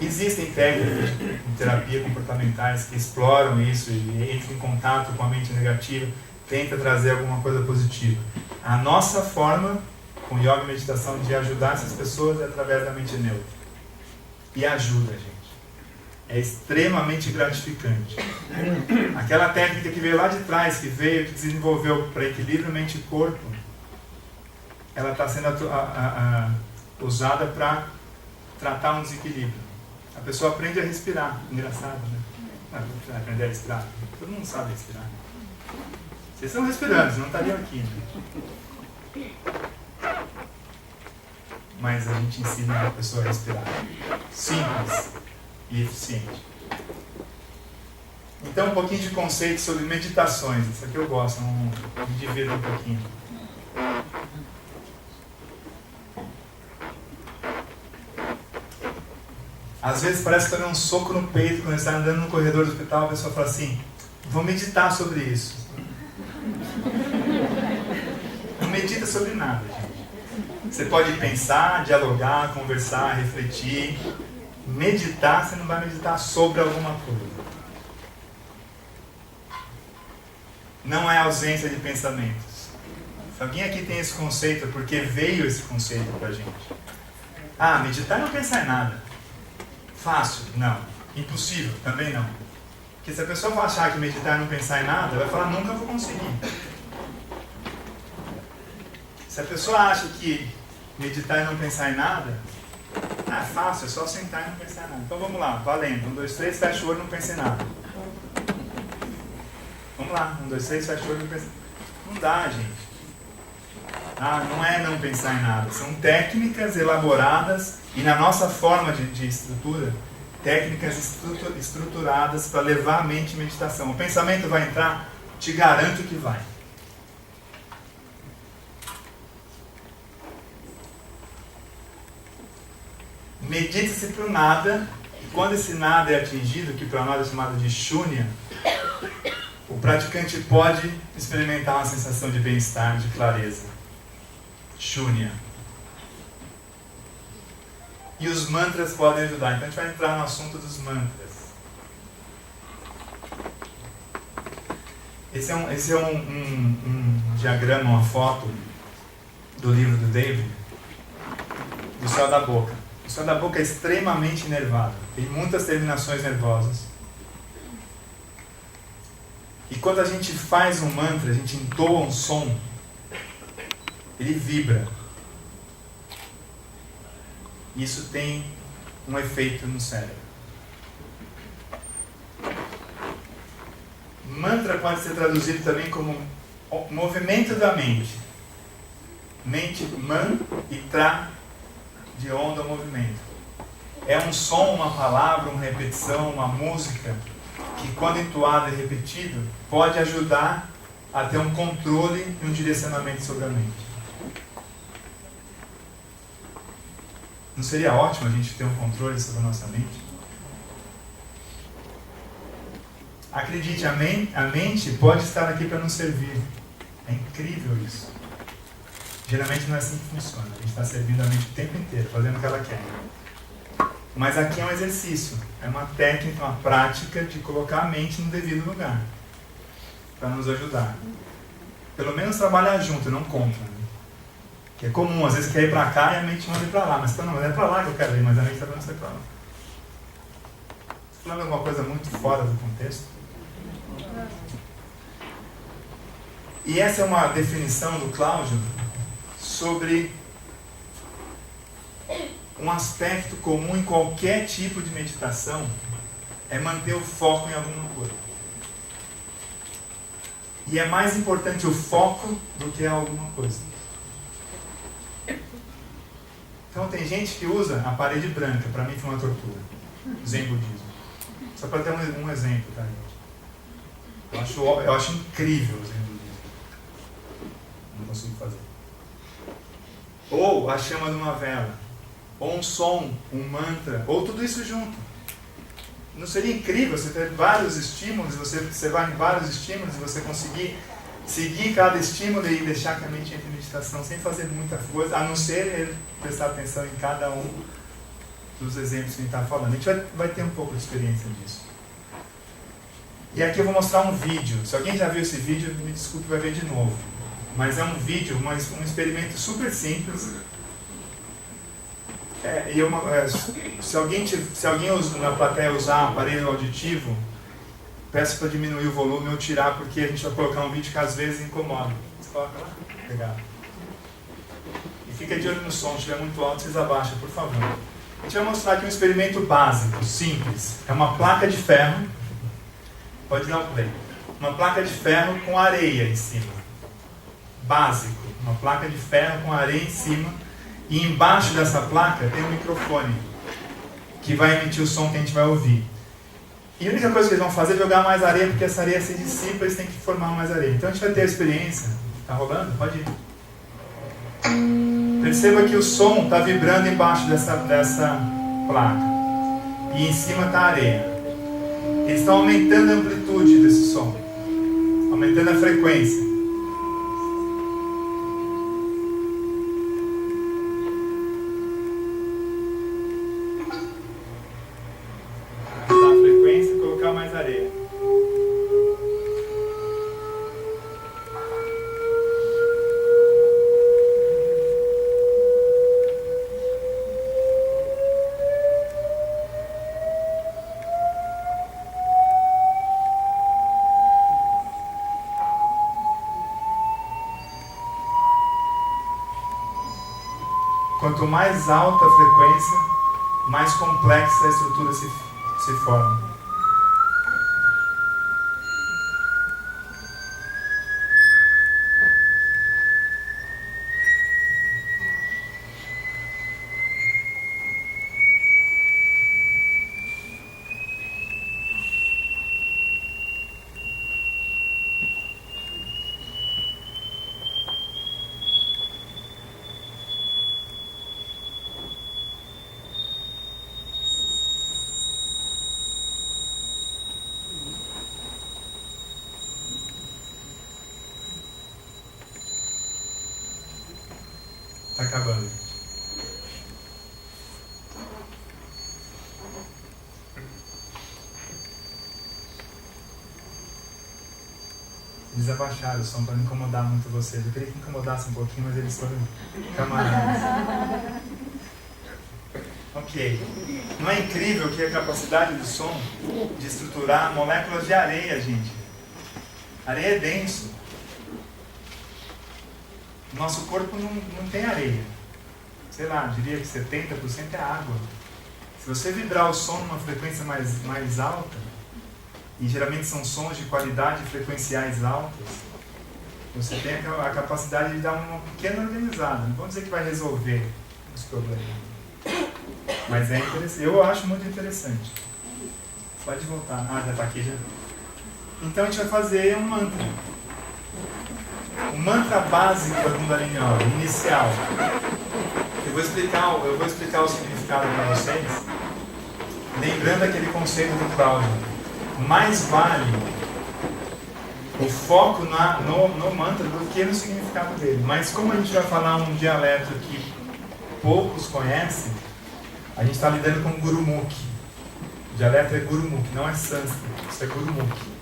Speaker 2: Existem técnicas de terapia comportamentais que exploram isso e entram em contato com a mente negativa, tenta trazer alguma coisa positiva. A nossa forma, com yoga e meditação, de ajudar essas pessoas é através da mente neutra. e ajuda, gente. É extremamente gratificante. Aquela técnica que veio lá de trás, que desenvolveu para equilíbrio mente e corpo, ela está sendo usada para tratar um desequilíbrio. A pessoa aprende a respirar. Engraçado, né? Aprender a respirar. Todo mundo sabe respirar. Vocês estão respirando, não estariam aqui, né? Mas a gente ensina a pessoa a respirar. Simples e eficiente. Então, um pouquinho de conceito sobre meditações. Isso aqui eu gosto, me divido um pouquinho. Às vezes parece que eu dou um soco no peito quando está andando no corredor do hospital, a pessoa fala assim, vou meditar sobre isso. Não medita sobre nada, gente. Você pode pensar, dialogar, conversar, refletir. Meditar, você não vai meditar sobre alguma coisa. Não é ausência de pensamentos. Se alguém aqui tem esse conceito, é porque veio esse conceito pra gente. Ah, meditar é não pensar em nada. Fácil? Não. Impossível? Também não. Porque se a pessoa for achar que meditar é não pensar em nada, vai falar, nunca vou conseguir. Se a pessoa acha que meditar é não pensar em nada, é fácil, é só sentar e não pensar em nada. Então vamos lá, valendo. 1, 2, 3, fecha o olho e não pensa em nada. Vamos lá, 1, 2, 3, fecha o olho e não pensa em nada. Não dá, gente. Ah, não é não pensar em nada. São técnicas elaboradas e na nossa forma de estrutura, técnicas estruturadas para levar a mente em meditação. O pensamento vai entrar? Te garanto que vai. Medita-se para o nada, e quando esse nada é atingido, que para nós é chamado de shunya, o praticante pode experimentar uma sensação de bem-estar, de clareza. Shunya. E os mantras podem ajudar. Então a gente vai entrar no assunto dos mantras. Esse é um diagrama, uma foto do livro do David, do céu da boca. O céu da boca é extremamente inervado. Tem muitas terminações nervosas. E quando a gente faz um mantra, a gente entoa um som, ele vibra. Isso tem um efeito no cérebro. Mantra pode ser traduzido também como movimento da mente. Mente, man e tra, de onda, movimento. É um som, uma palavra, uma repetição, uma música, que quando entoado e repetido, pode ajudar a ter um controle e um direcionamento sobre a mente. Não seria ótimo a gente ter um controle sobre a nossa mente? Acredite, a mente pode estar aqui para nos servir. É incrível isso. Geralmente não é assim que funciona. A gente está servindo a mente o tempo inteiro, fazendo o que ela quer. Mas aqui é um exercício. É uma técnica, uma prática de colocar a mente no devido lugar. Para nos ajudar. Pelo menos trabalhar junto, não contra. Né? Que é comum, às vezes quer ir para cá e a mente manda ir para lá. Mas não, é para lá que eu quero ir, mas a mente está falando que para lá. Falando alguma coisa muito fora do contexto? E essa é uma definição do Cláudio sobre um aspecto comum em qualquer tipo de meditação é manter o foco em alguma coisa. E é mais importante o foco do que alguma coisa. Então tem gente que usa a parede branca, para mim foi uma tortura. Zen budismo. Só para ter um exemplo, tá, gente? Eu acho incrível o Zen budismo. Não consigo fazer. Ou a chama de uma vela, ou um som, um mantra, ou tudo isso junto. Não seria incrível você ter vários estímulos, você vai em vários estímulos e você conseguir seguir cada estímulo e deixar que a mente entre em meditação sem fazer muita coisa, a não ser ele prestar atenção em cada um dos exemplos que a gente está falando. A gente vai ter um pouco de experiência disso. E aqui eu vou mostrar um vídeo. Se alguém já viu esse vídeo, me desculpe, vai ver de novo. Mas é um vídeo, um experimento super simples, Se alguém na plateia usar aparelho auditivo, peço para diminuir o volume ou tirar, porque a gente vai colocar um vídeo que às vezes incomoda. Você coloca lá? Obrigado. E fica de olho no som, se estiver muito alto, vocês abaixam, por favor. A gente vai mostrar aqui um experimento básico, simples. É uma placa de ferro, pode dar um play. Uma placa de ferro com areia em cima. Básico. Uma placa de ferro com areia em cima. E embaixo dessa placa tem um microfone que vai emitir o som que a gente vai ouvir. E a única coisa que eles vão fazer é jogar mais areia, porque essa areia se dissipa, eles têm que formar mais areia. Então a gente vai ter a experiência. Tá rolando? Pode ir. Perceba que o som está vibrando embaixo dessa placa. E em cima está a areia. Eles estão aumentando a amplitude desse som. Aumentando a frequência. Mais areia. Quanto mais alta a frequência, mais complexa a estrutura se forma. Está acabando. Eles abaixaram o som para não incomodar muito vocês. Eu queria que incomodasse um pouquinho, mas eles foram camaradas. Ok. Não é incrível que a capacidade do som de estruturar moléculas de areia, gente? Areia é denso. Nosso corpo não tem areia. Sei lá, diria que 70% é água. Se você vibrar o som numa frequência mais alta, e geralmente são sons de qualidade frequenciais altas, você tem a capacidade de dar uma pequena organizada. Não vou dizer que vai resolver os problemas. Mas é interessante. Eu acho muito interessante. Pode voltar. Ah, já está aqui já. Então a gente vai fazer um mantra. O mantra básico da Kundalini Yoga, inicial. Eu vou explicar o significado para vocês, lembrando aquele conceito do Cláudio. Mais vale o foco no mantra do que no significado dele. Mas como a gente vai falar um dialeto que poucos conhecem, a gente está lidando com Gurumukhi. O dialeto é Gurumukhi, não é sânscrito, isso é Gurumukhi.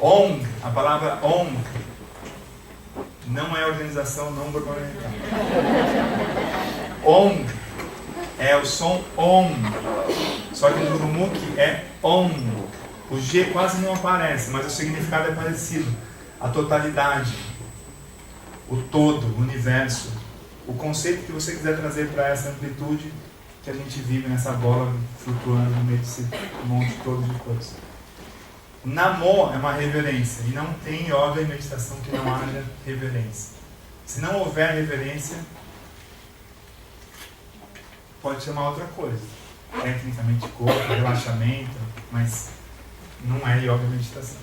Speaker 2: Om, a palavra Om, não é organização não governamental. Om é o som Om, só que no Gurumukhi é Om. O G quase não aparece, mas o significado é parecido. A totalidade, o todo, o universo, o conceito que você quiser trazer para essa amplitude que a gente vive nessa bola flutuando no meio desse monte todo de coisas. Namo é uma reverência, e não tem yoga e meditação que não haja reverência. Se não houver reverência, pode chamar outra coisa. Tecnicamente corpo, relaxamento, mas não é yoga e meditação.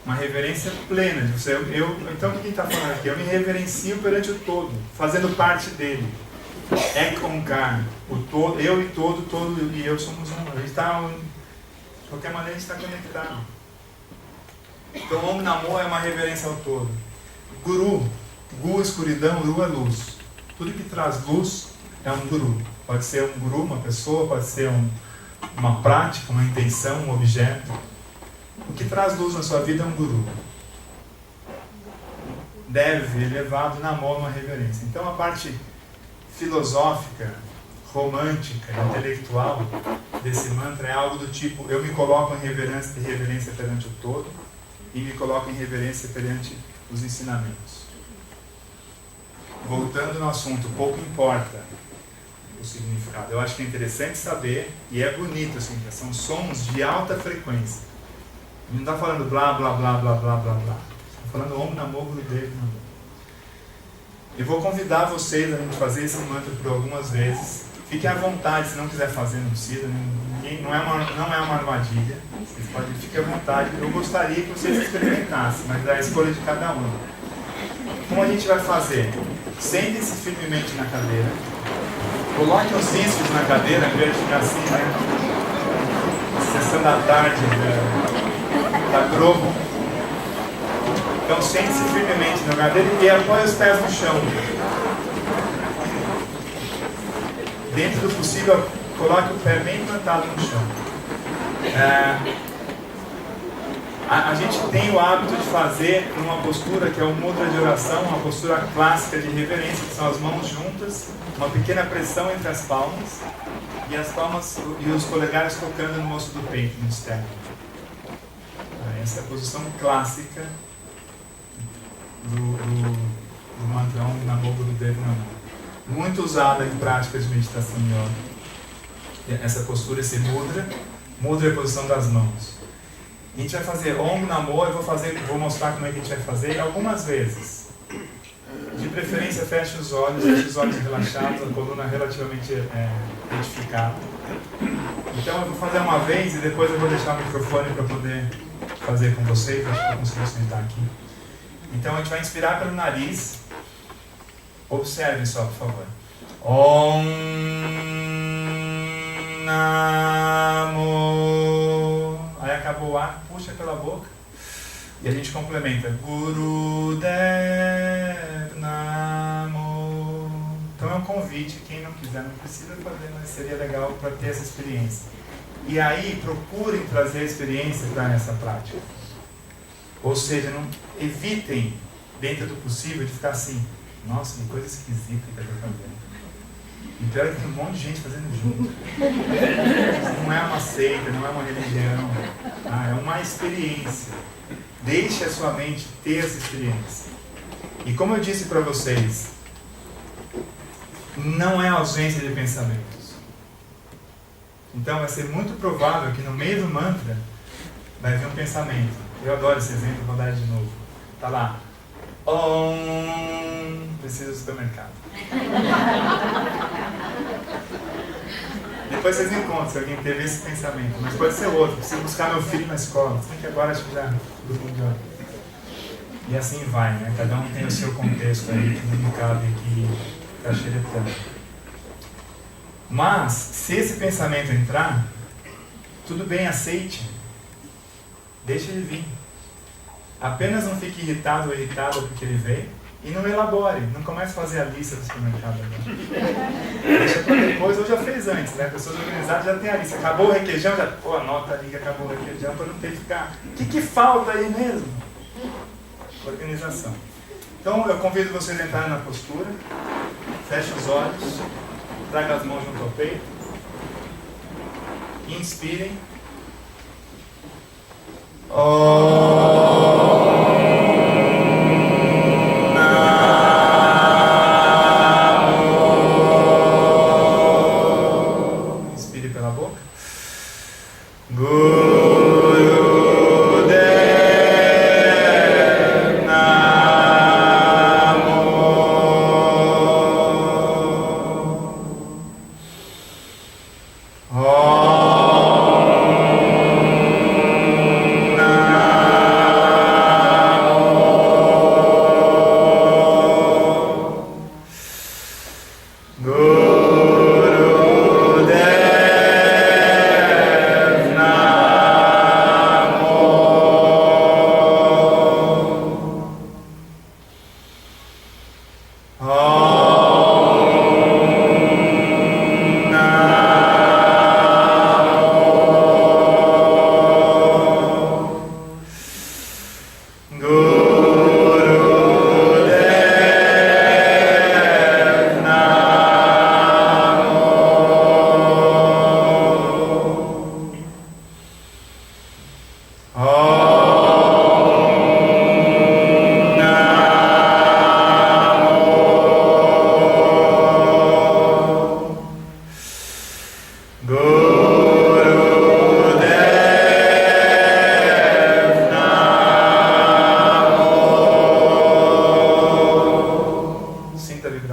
Speaker 2: Uma reverência plena. Então o que está falando aqui? Eu me reverencio perante o todo, fazendo parte dele. Ekonkar, o todo, eu e todo e eu somos um. A gente está, de qualquer maneira, a gente está conectado. Então, Om Namo é uma reverência ao todo. Guru, Gu escuridão, Ru é luz. Tudo que traz luz é um Guru. Pode ser um Guru, uma pessoa, pode ser uma prática, uma intenção, um objeto. O que traz luz na sua vida é um Guru. Deve, elevado, Namo, uma reverência. Então, a parte filosófica, romântica, intelectual desse mantra é algo do tipo: eu me coloco em reverência perante o todo e me coloco em reverência perante os ensinamentos. Voltando no assunto, pouco importa o significado. Eu acho que é interessante saber, e é bonito assim, são sons de alta frequência. Não está falando blá blá blá blá blá blá blá. Está falando Om Namo Gurudev Namo. Eu vou convidar vocês a gente fazer esse mantra por algumas vezes. Fiquem à vontade, se não quiser fazer, não precisa. Não é uma armadilha. Vocês podem, fiquem à vontade. Eu gostaria que vocês experimentassem, mas é a escolha de cada um. Como a gente vai fazer? Sentem-se firmemente na cadeira. Coloque os iscos na cadeira, em vez de ficar assim, né? Sessão da tarde da Globo. Então sente-se firmemente na cadeira e apoie os pés no chão. Dentro do possível, coloque o pé bem plantado no chão. A gente tem o hábito de fazer uma postura que é um mudra de oração, uma postura clássica de reverência, que são as mãos juntas, uma pequena pressão entre as palmas e as palmas e os polegares tocando no osso do peito, no externo. Essa é a posição clássica do mantra Om Namo Gurudev Namo. Muito usada em práticas de meditação yoga. Essa postura, esse mudra. Mudra é a posição das mãos. A gente vai fazer Om Namo, eu vou mostrar como é que a gente vai fazer algumas vezes. De preferência, feche os olhos relaxados, a coluna relativamente edificada. Então eu vou fazer uma vez e depois eu vou deixar o microfone para poder fazer com vocês, acho que eu consigo sentar aqui. Então a gente vai inspirar pelo nariz. Observe só, por favor. Om Namo. Aí acabou o ar, puxa pela boca. E a gente complementa. Gurudev Namo. Então é um convite, quem não quiser não precisa fazer, mas seria legal para ter essa experiência. E aí procurem trazer a experiência para essa prática. Ou seja, não evitem, dentro do possível, de ficar assim: nossa, que coisa esquisita que eu estou fazendo. E pior é que tem um monte de gente fazendo junto. Não é uma seita, não é uma religião. É uma experiência. Deixe a sua mente ter essa experiência. E como eu disse para vocês, não é ausência de pensamentos. Então vai ser muito provável que no meio do mantra vai vir um pensamento. Eu adoro esse exemplo, vou dar de novo. Tá lá. Preciso do supermercado. Depois vocês me contam se alguém teve esse pensamento. Mas pode ser outro. Preciso buscar meu filho na escola. Se bem que agora acho que já grupo de hora. E assim vai, né? Cada um tem o seu contexto aí, que não cabe aqui para xeretando. Mas, se esse pensamento entrar, tudo bem, aceite. Deixa ele vir. Apenas não fique irritado ou irritada porque ele veio e não elabore, não comece a fazer a lista do supermercado agora. Deixa para depois, ou já fez antes, né? Pessoas organizadas já tem a lista. Acabou o requeijão, já anota ali que acabou o requeijão para não ter que ficar. O que falta aí mesmo? Organização. Então eu convido vocês a entrarem na postura, feche os olhos, traga as mãos junto ao peito, inspirem. Inspire pela boca. Gurudev Namo. Gurudev Namo.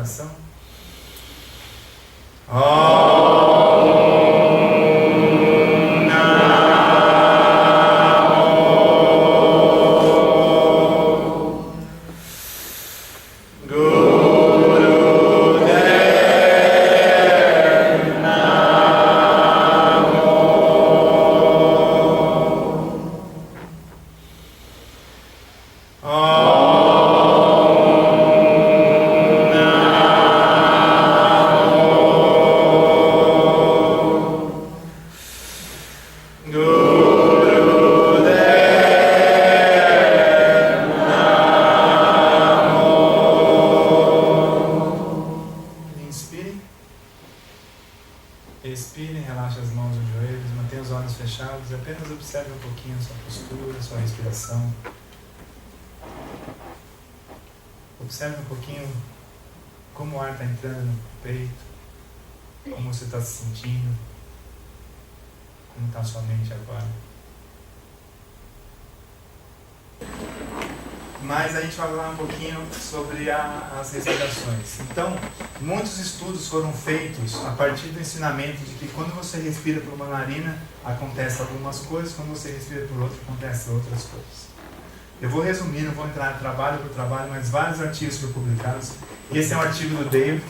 Speaker 2: respiração. Expirem, relaxa as mãos nos joelhos, mantenha os olhos fechados e apenas observe um pouquinho a sua postura, a sua respiração. Observe um pouquinho como o ar está entrando no peito, como você está se sentindo, como está a sua mente agora. Mas a gente vai falar um pouquinho sobre as respirações. Então, muitos estudos foram feitos a partir do ensinamento de que quando você respira por uma narina, acontecem algumas coisas, quando você respira por outra, acontecem outras coisas. Eu vou resumir, não vou entrar trabalho por trabalho, mas vários artigos foram publicados. Esse é um artigo do David,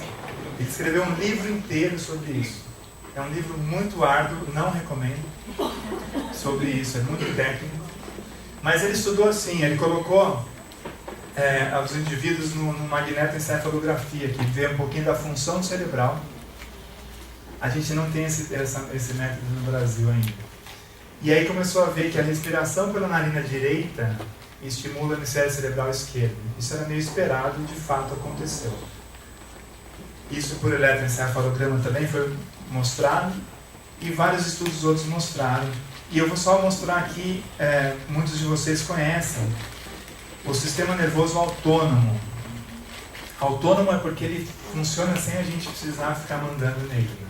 Speaker 2: ele escreveu um livro inteiro sobre isso. É um livro muito árduo, não recomendo, sobre isso, é muito técnico. Mas ele estudou assim, ele colocou os indivíduos no magnetoencefalografia, que vê um pouquinho da função cerebral. A gente não tem esse método no Brasil ainda. E aí começou a ver que a respiração pela narina direita estimula o hemisfério cerebral esquerdo. Isso era meio esperado e de fato aconteceu. Isso por eletroencefalograma também foi mostrado e vários estudos outros mostraram. E eu vou só mostrar aqui, muitos de vocês conhecem, o sistema nervoso autônomo. Autônomo é porque ele funciona sem a gente precisar ficar mandando nele, né?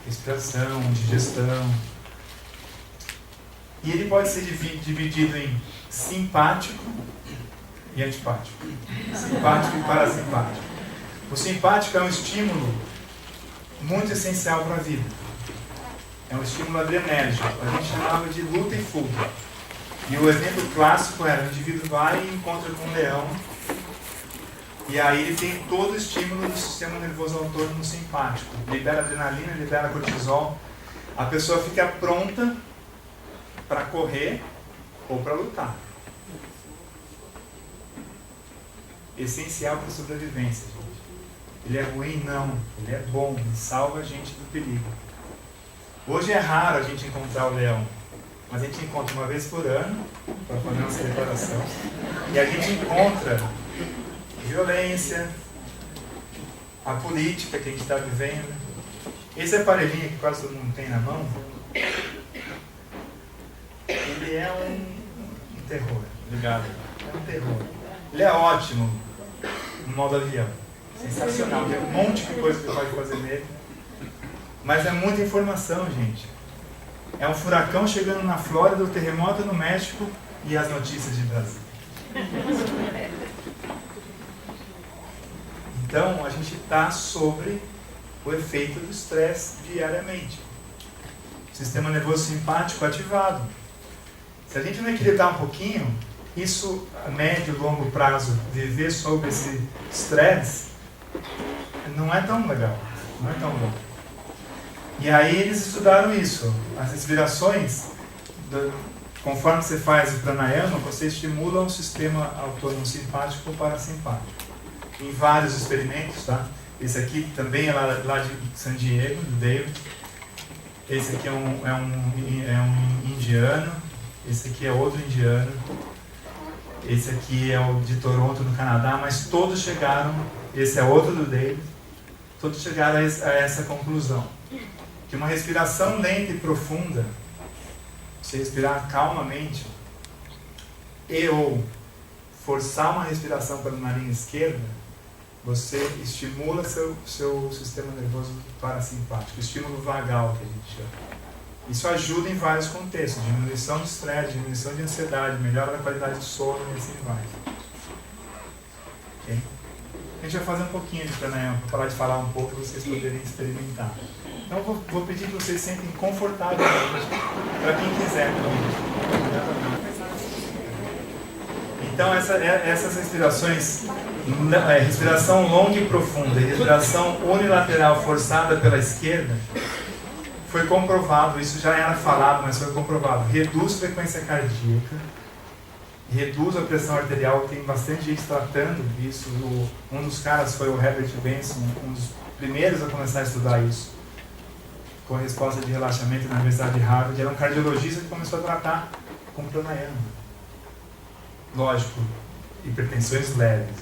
Speaker 2: Respiração, digestão. E ele pode ser dividido em simpático e antipático. Simpático e parasimpático. O simpático é um estímulo muito essencial para a vida. É um estímulo adrenérgico. A gente chamava de luta e fuga. E o exemplo clássico era: o indivíduo vai e encontra com um leão, e aí ele tem todo o estímulo do sistema nervoso autônomo simpático. Libera adrenalina, libera cortisol. A pessoa fica pronta para correr ou para lutar. Essencial para a sobrevivência, gente. Ele é ruim? Não. Ele é bom. Ele salva a gente do perigo. Hoje é raro a gente encontrar o leão, mas a gente encontra uma vez por ano para fazer nossa declaração. E a gente encontra violência, a política que a gente está vivendo. Esse aparelhinho que quase todo mundo tem na mão, ele é um terror, ligado? É um terror. Ele é ótimo no modo avião, sensacional. Tem um monte de coisa que você pode fazer nele. Mas é muita informação, gente. É um furacão chegando na Flórida, o terremoto no México e as notícias de Brasil. Então, a gente está sobre o efeito do estresse diariamente. Sistema nervoso simpático ativado. Se a gente não equilibrar um pouquinho, isso a médio e longo prazo, viver sob esse estresse, não é tão legal, não é tão bom. E aí eles estudaram isso. As respirações, conforme você faz o pranayama, você estimula um sistema autônomo simpático ou parasimpático. Em vários experimentos, tá? Esse aqui também é lá de San Diego, do David. Esse aqui é um indiano. Esse aqui é outro indiano. Esse aqui é o de Toronto, no Canadá. Mas todos chegaram, esse é outro do David, todos chegaram a essa conclusão. Que uma respiração lenta e profunda, você respirar calmamente, e ou forçar uma respiração pela narina esquerda, você estimula seu sistema nervoso parasimpático, estímulo vagal, que a gente chama. Isso ajuda em vários contextos: diminuição de estresse, diminuição de ansiedade, melhora da qualidade de sono e assim vai. Okay? A gente vai fazer um pouquinho de pranayama para parar de falar um pouco e vocês poderem experimentar. Então vou pedir que vocês sentem confortavelmente, para quem quiser também. Então essas respirações, respiração longa e profunda e respiração unilateral forçada pela esquerda, foi comprovado, isso já era falado, mas foi comprovado, reduz a frequência cardíaca, reduz a pressão arterial, tem bastante gente tratando disso. Um dos caras foi o Herbert Benson, um dos primeiros a começar a estudar isso, com resposta de relaxamento na Universidade de Harvard. Era um cardiologista que começou a tratar com pranayama. Lógico, hipertensões leves.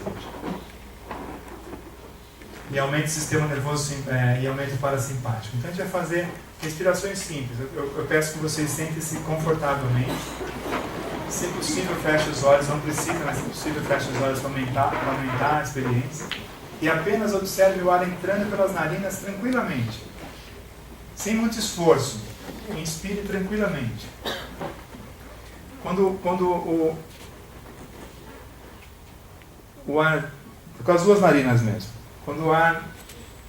Speaker 2: E aumenta o sistema nervoso e aumenta o parasimpático. Então a gente vai fazer respirações simples. Eu peço que vocês sentem-se confortavelmente. Se possível, feche os olhos, não precisa, mas se possível, feche os olhos para aumentar a experiência. E apenas observe o ar entrando pelas narinas tranquilamente, sem muito esforço. Inspire tranquilamente. Quando o ar, com as duas narinas mesmo, quando o ar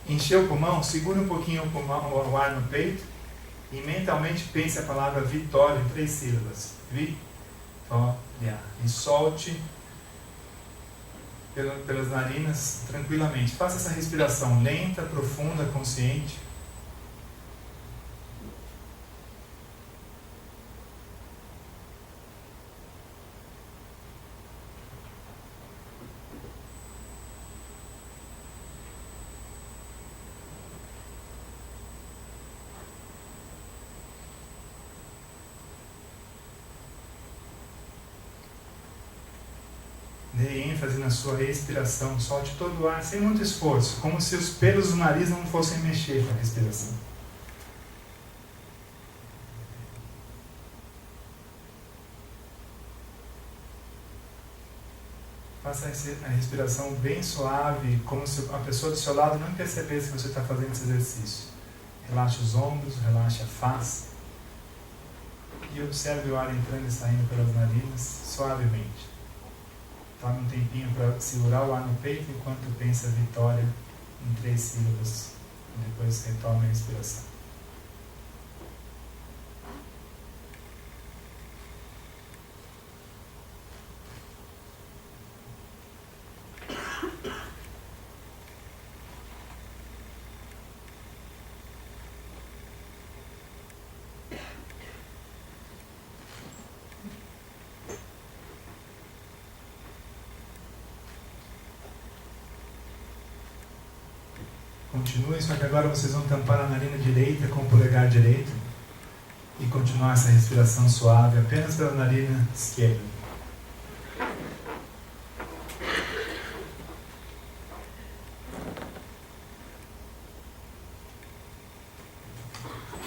Speaker 2: encher o pulmão, segure um pouquinho o ar no peito e mentalmente pense a palavra vitória em 3 sílabas. Vitória. E solte pelas narinas tranquilamente. Faça essa respiração lenta, profunda, consciente. Dê ênfase na sua respiração, solte todo o ar sem muito esforço, como se os pelos do nariz não fossem mexer com a respiração. Faça a respiração bem suave, como se a pessoa do seu lado não percebesse que você está fazendo esse exercício. Relaxe os ombros, relaxe a face e observe o ar entrando e saindo pelas narinas suavemente. Tome um tempinho para segurar o ar no peito enquanto pensa vitória em 3 sílabas. Depois retome a respiração. Continuem, só que agora vocês vão tampar a narina direita com o polegar direito e continuar essa respiração suave apenas pela narina esquerda.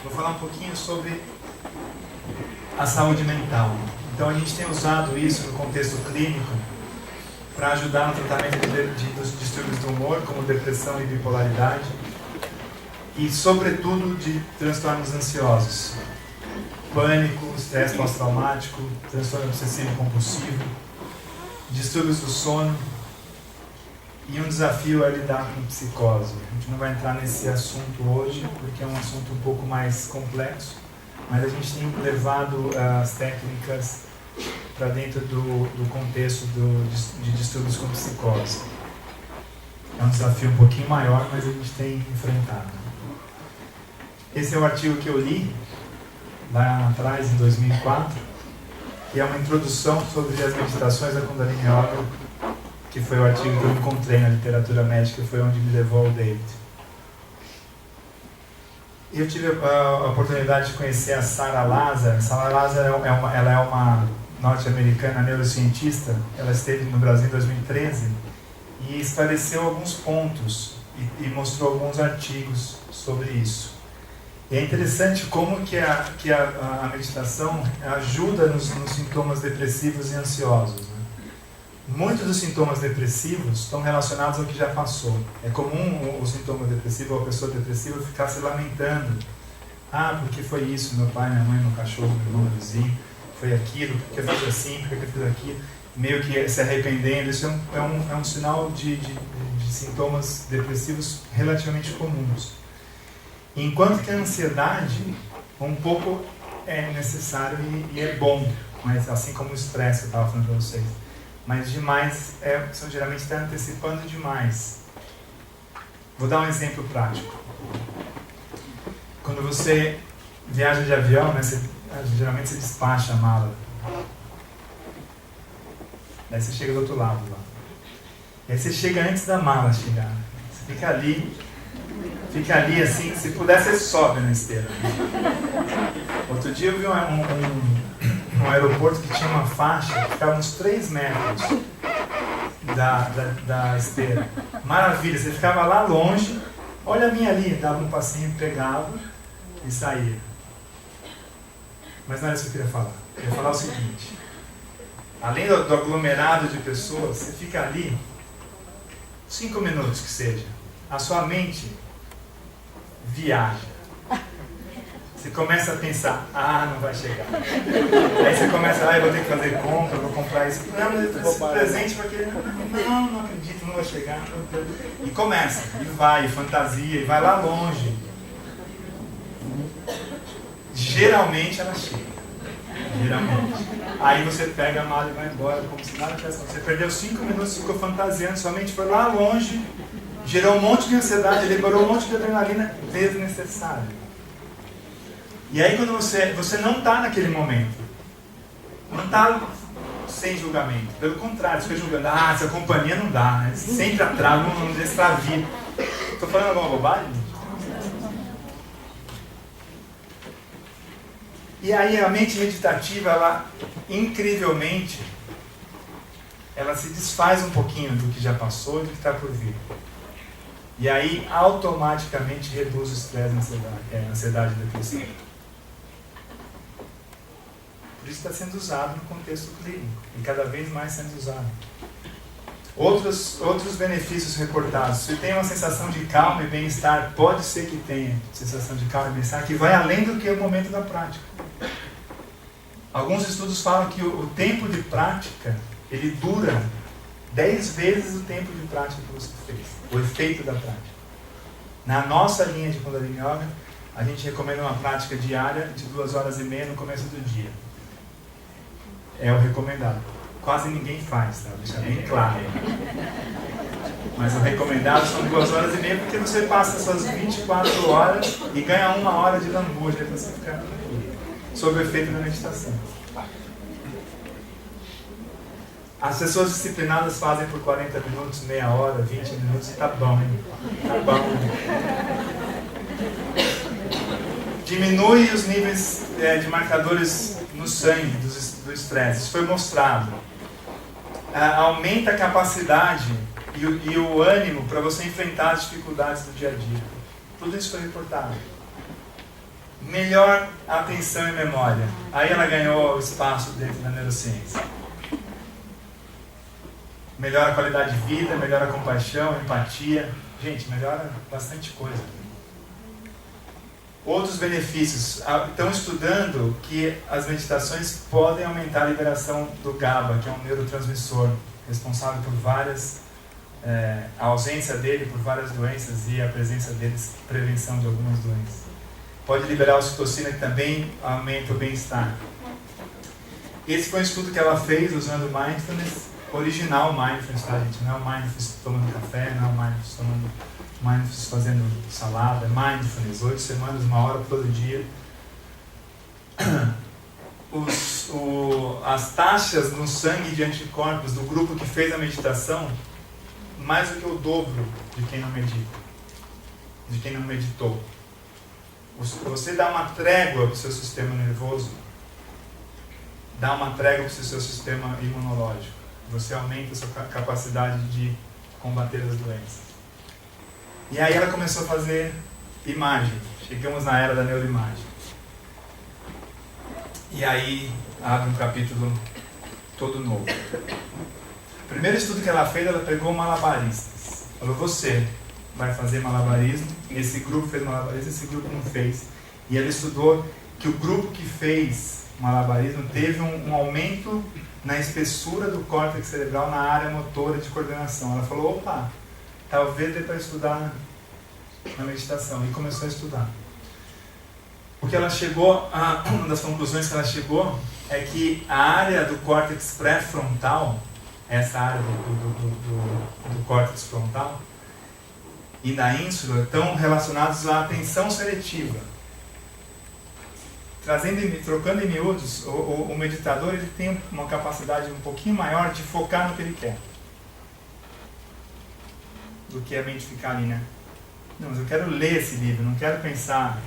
Speaker 2: Vou falar um pouquinho sobre a saúde mental. Então a gente tem usado isso no contexto clínico para ajudar no tratamento dos distúrbios do humor, como depressão e bipolaridade, e sobretudo de transtornos ansiosos, pânico, estresse pós-traumático, transtorno obsessivo compulsivo, distúrbios do sono, e um desafio é lidar com psicose. A gente não vai entrar nesse assunto hoje, porque é um assunto um pouco mais complexo, mas a gente tem levado as técnicas para dentro do contexto de distúrbios com psicose. É um desafio um pouquinho maior, mas a gente tem enfrentado. Esse é o artigo que eu li lá atrás, em 2004, que é uma introdução sobre as meditações da Kundalini Yoga, que foi o artigo que eu encontrei na literatura médica, foi onde me levou o David. Eu tive a oportunidade de conhecer a Sarah Lazar. Sarah Lazar ela é uma norte-americana neurocientista. Ela esteve no Brasil em 2013 e esclareceu alguns pontos e mostrou alguns artigos sobre isso. E é interessante como que a meditação ajuda nos sintomas depressivos e ansiosos, né? Muitos dos sintomas depressivos estão relacionados ao que já passou. É comum o sintoma depressivo ou a pessoa depressiva ficar se lamentando. Ah, porque foi isso, meu pai, minha mãe, meu cachorro, meu irmão, meu vizinho, foi aquilo, porque eu fiz assim, porque eu fiz aquilo. meio que se arrependendo. Isso é um sinal de sintomas depressivos relativamente comuns. Enquanto que a ansiedade, um pouco é necessário e é bom, mas assim como o estresse que eu estava falando para vocês. Mas demais, geralmente está antecipando demais. Vou dar um exemplo prático. Quando você viaja de avião, né, geralmente você despacha a mala. Daí você chega do outro lado lá. E aí você chega antes da mala chegar. Você fica ali assim, se puder você sobe na esteira. Outro dia eu vi um aeroporto que tinha uma faixa que ficava uns 3 metros da esteira. Maravilha, você ficava lá longe, olha a minha ali, dava um passinho, pegava e saía. Mas não era isso que eu queria falar. Eu queria falar o seguinte: além do aglomerado de pessoas, você fica ali 5 minutos que seja, a sua mente viaja. Você começa a pensar, não vai chegar. Aí você começa, eu vou ter que fazer compra, eu vou comprar isso. Não, mas eu preciso presente para aquele. Não acredito, não vai chegar. E começa, e vai, e fantasia, e vai lá longe. Geralmente ela chega. Geralmente. Aí você pega a mala e vai embora, como se nada tivesse acontecido. Você perdeu 5 minutos, ficou fantasiando, sua mente foi lá longe, gerou um monte de ansiedade, liberou um monte de adrenalina desnecessário. E aí quando você não está naquele momento, não está sem julgamento, pelo contrário, você fica julgando, essa companhia não dá, né? Sempre atrás, não extravia. Estou falando alguma bobagem? E aí a mente meditativa, ela incrivelmente, ela se desfaz um pouquinho do que já passou e do que está por vir. E aí automaticamente reduz o estresse, a ansiedade e a depressão. Por isso está sendo usado no contexto clínico e cada vez mais sendo usado. Outros benefícios reportados. Se tem uma sensação de calma e bem-estar, pode ser que tenha sensação de calma e bem-estar que vai além do que o momento da prática. Alguns estudos falam que o tempo de prática, ele dura 10 vezes o tempo de prática que você fez. O efeito da prática. Na nossa linha de Kundalini Yoga, a gente recomenda uma prática diária de 2 horas e meia no começo do dia. É o recomendado. Quase ninguém faz, tá? Vou deixar bem claro. Mas o recomendado são 2 horas e meia, porque você passa suas 24 horas e ganha 1 hora de lambuja para você ficar sob o efeito da meditação. As pessoas disciplinadas fazem por 40 minutos, meia hora, 20 minutos e tá bom, hein? Tá bom. Diminui os níveis de marcadores no sangue do estresse. Isso foi mostrado. Aumenta a capacidade e o ânimo para você enfrentar as dificuldades do dia a dia. Tudo isso foi reportado. Melhor atenção e memória. Aí ela ganhou espaço dentro da neurociência. Melhora a qualidade de vida, melhora a compaixão, a empatia. Gente, melhora bastante coisa. Outros benefícios. Estão estudando que as meditações podem aumentar a liberação do GABA, que é um neurotransmissor responsável por várias... a ausência dele por várias doenças e a presença deles, prevenção de algumas doenças. Pode liberar a ocitocina, que também aumenta o bem-estar. Esse foi um estudo que ela fez usando mindfulness, original mindfulness, tá, gente? Não é o mindfulness tomando café, não é o mindfulness fazendo salada, é mindfulness, 8 semanas, 1 hora todo dia. As taxas no sangue de anticorpos do grupo que fez a meditação, mais do que o dobro de quem não medita, de quem não meditou. Você dá uma trégua para o seu sistema nervoso, dá uma trégua para o seu sistema imunológico. Você aumenta a sua capacidade de combater as doenças. E aí ela começou a fazer imagem. Chegamos na era da neuroimagem. E aí abre um capítulo todo novo. O primeiro estudo que ela fez, ela pegou malabaristas. Falou, você vai fazer malabarismo. Esse grupo fez malabarismo, esse grupo não fez. E ela estudou que o grupo que fez malabarismo teve um aumento na espessura do córtex cerebral, na área motora de coordenação. Ela falou, opa, talvez dê para estudar na meditação. E começou a estudar. O que ela chegou, uma das conclusões que ela chegou é que a área do córtex pré-frontal, essa área do córtex frontal e da ínsula, estão relacionados à atenção seletiva. Trocando em miúdos, o meditador ele tem uma capacidade um pouquinho maior de focar no que ele quer do que a mente ficar ali, né? Não, mas eu quero ler esse livro, não quero pensar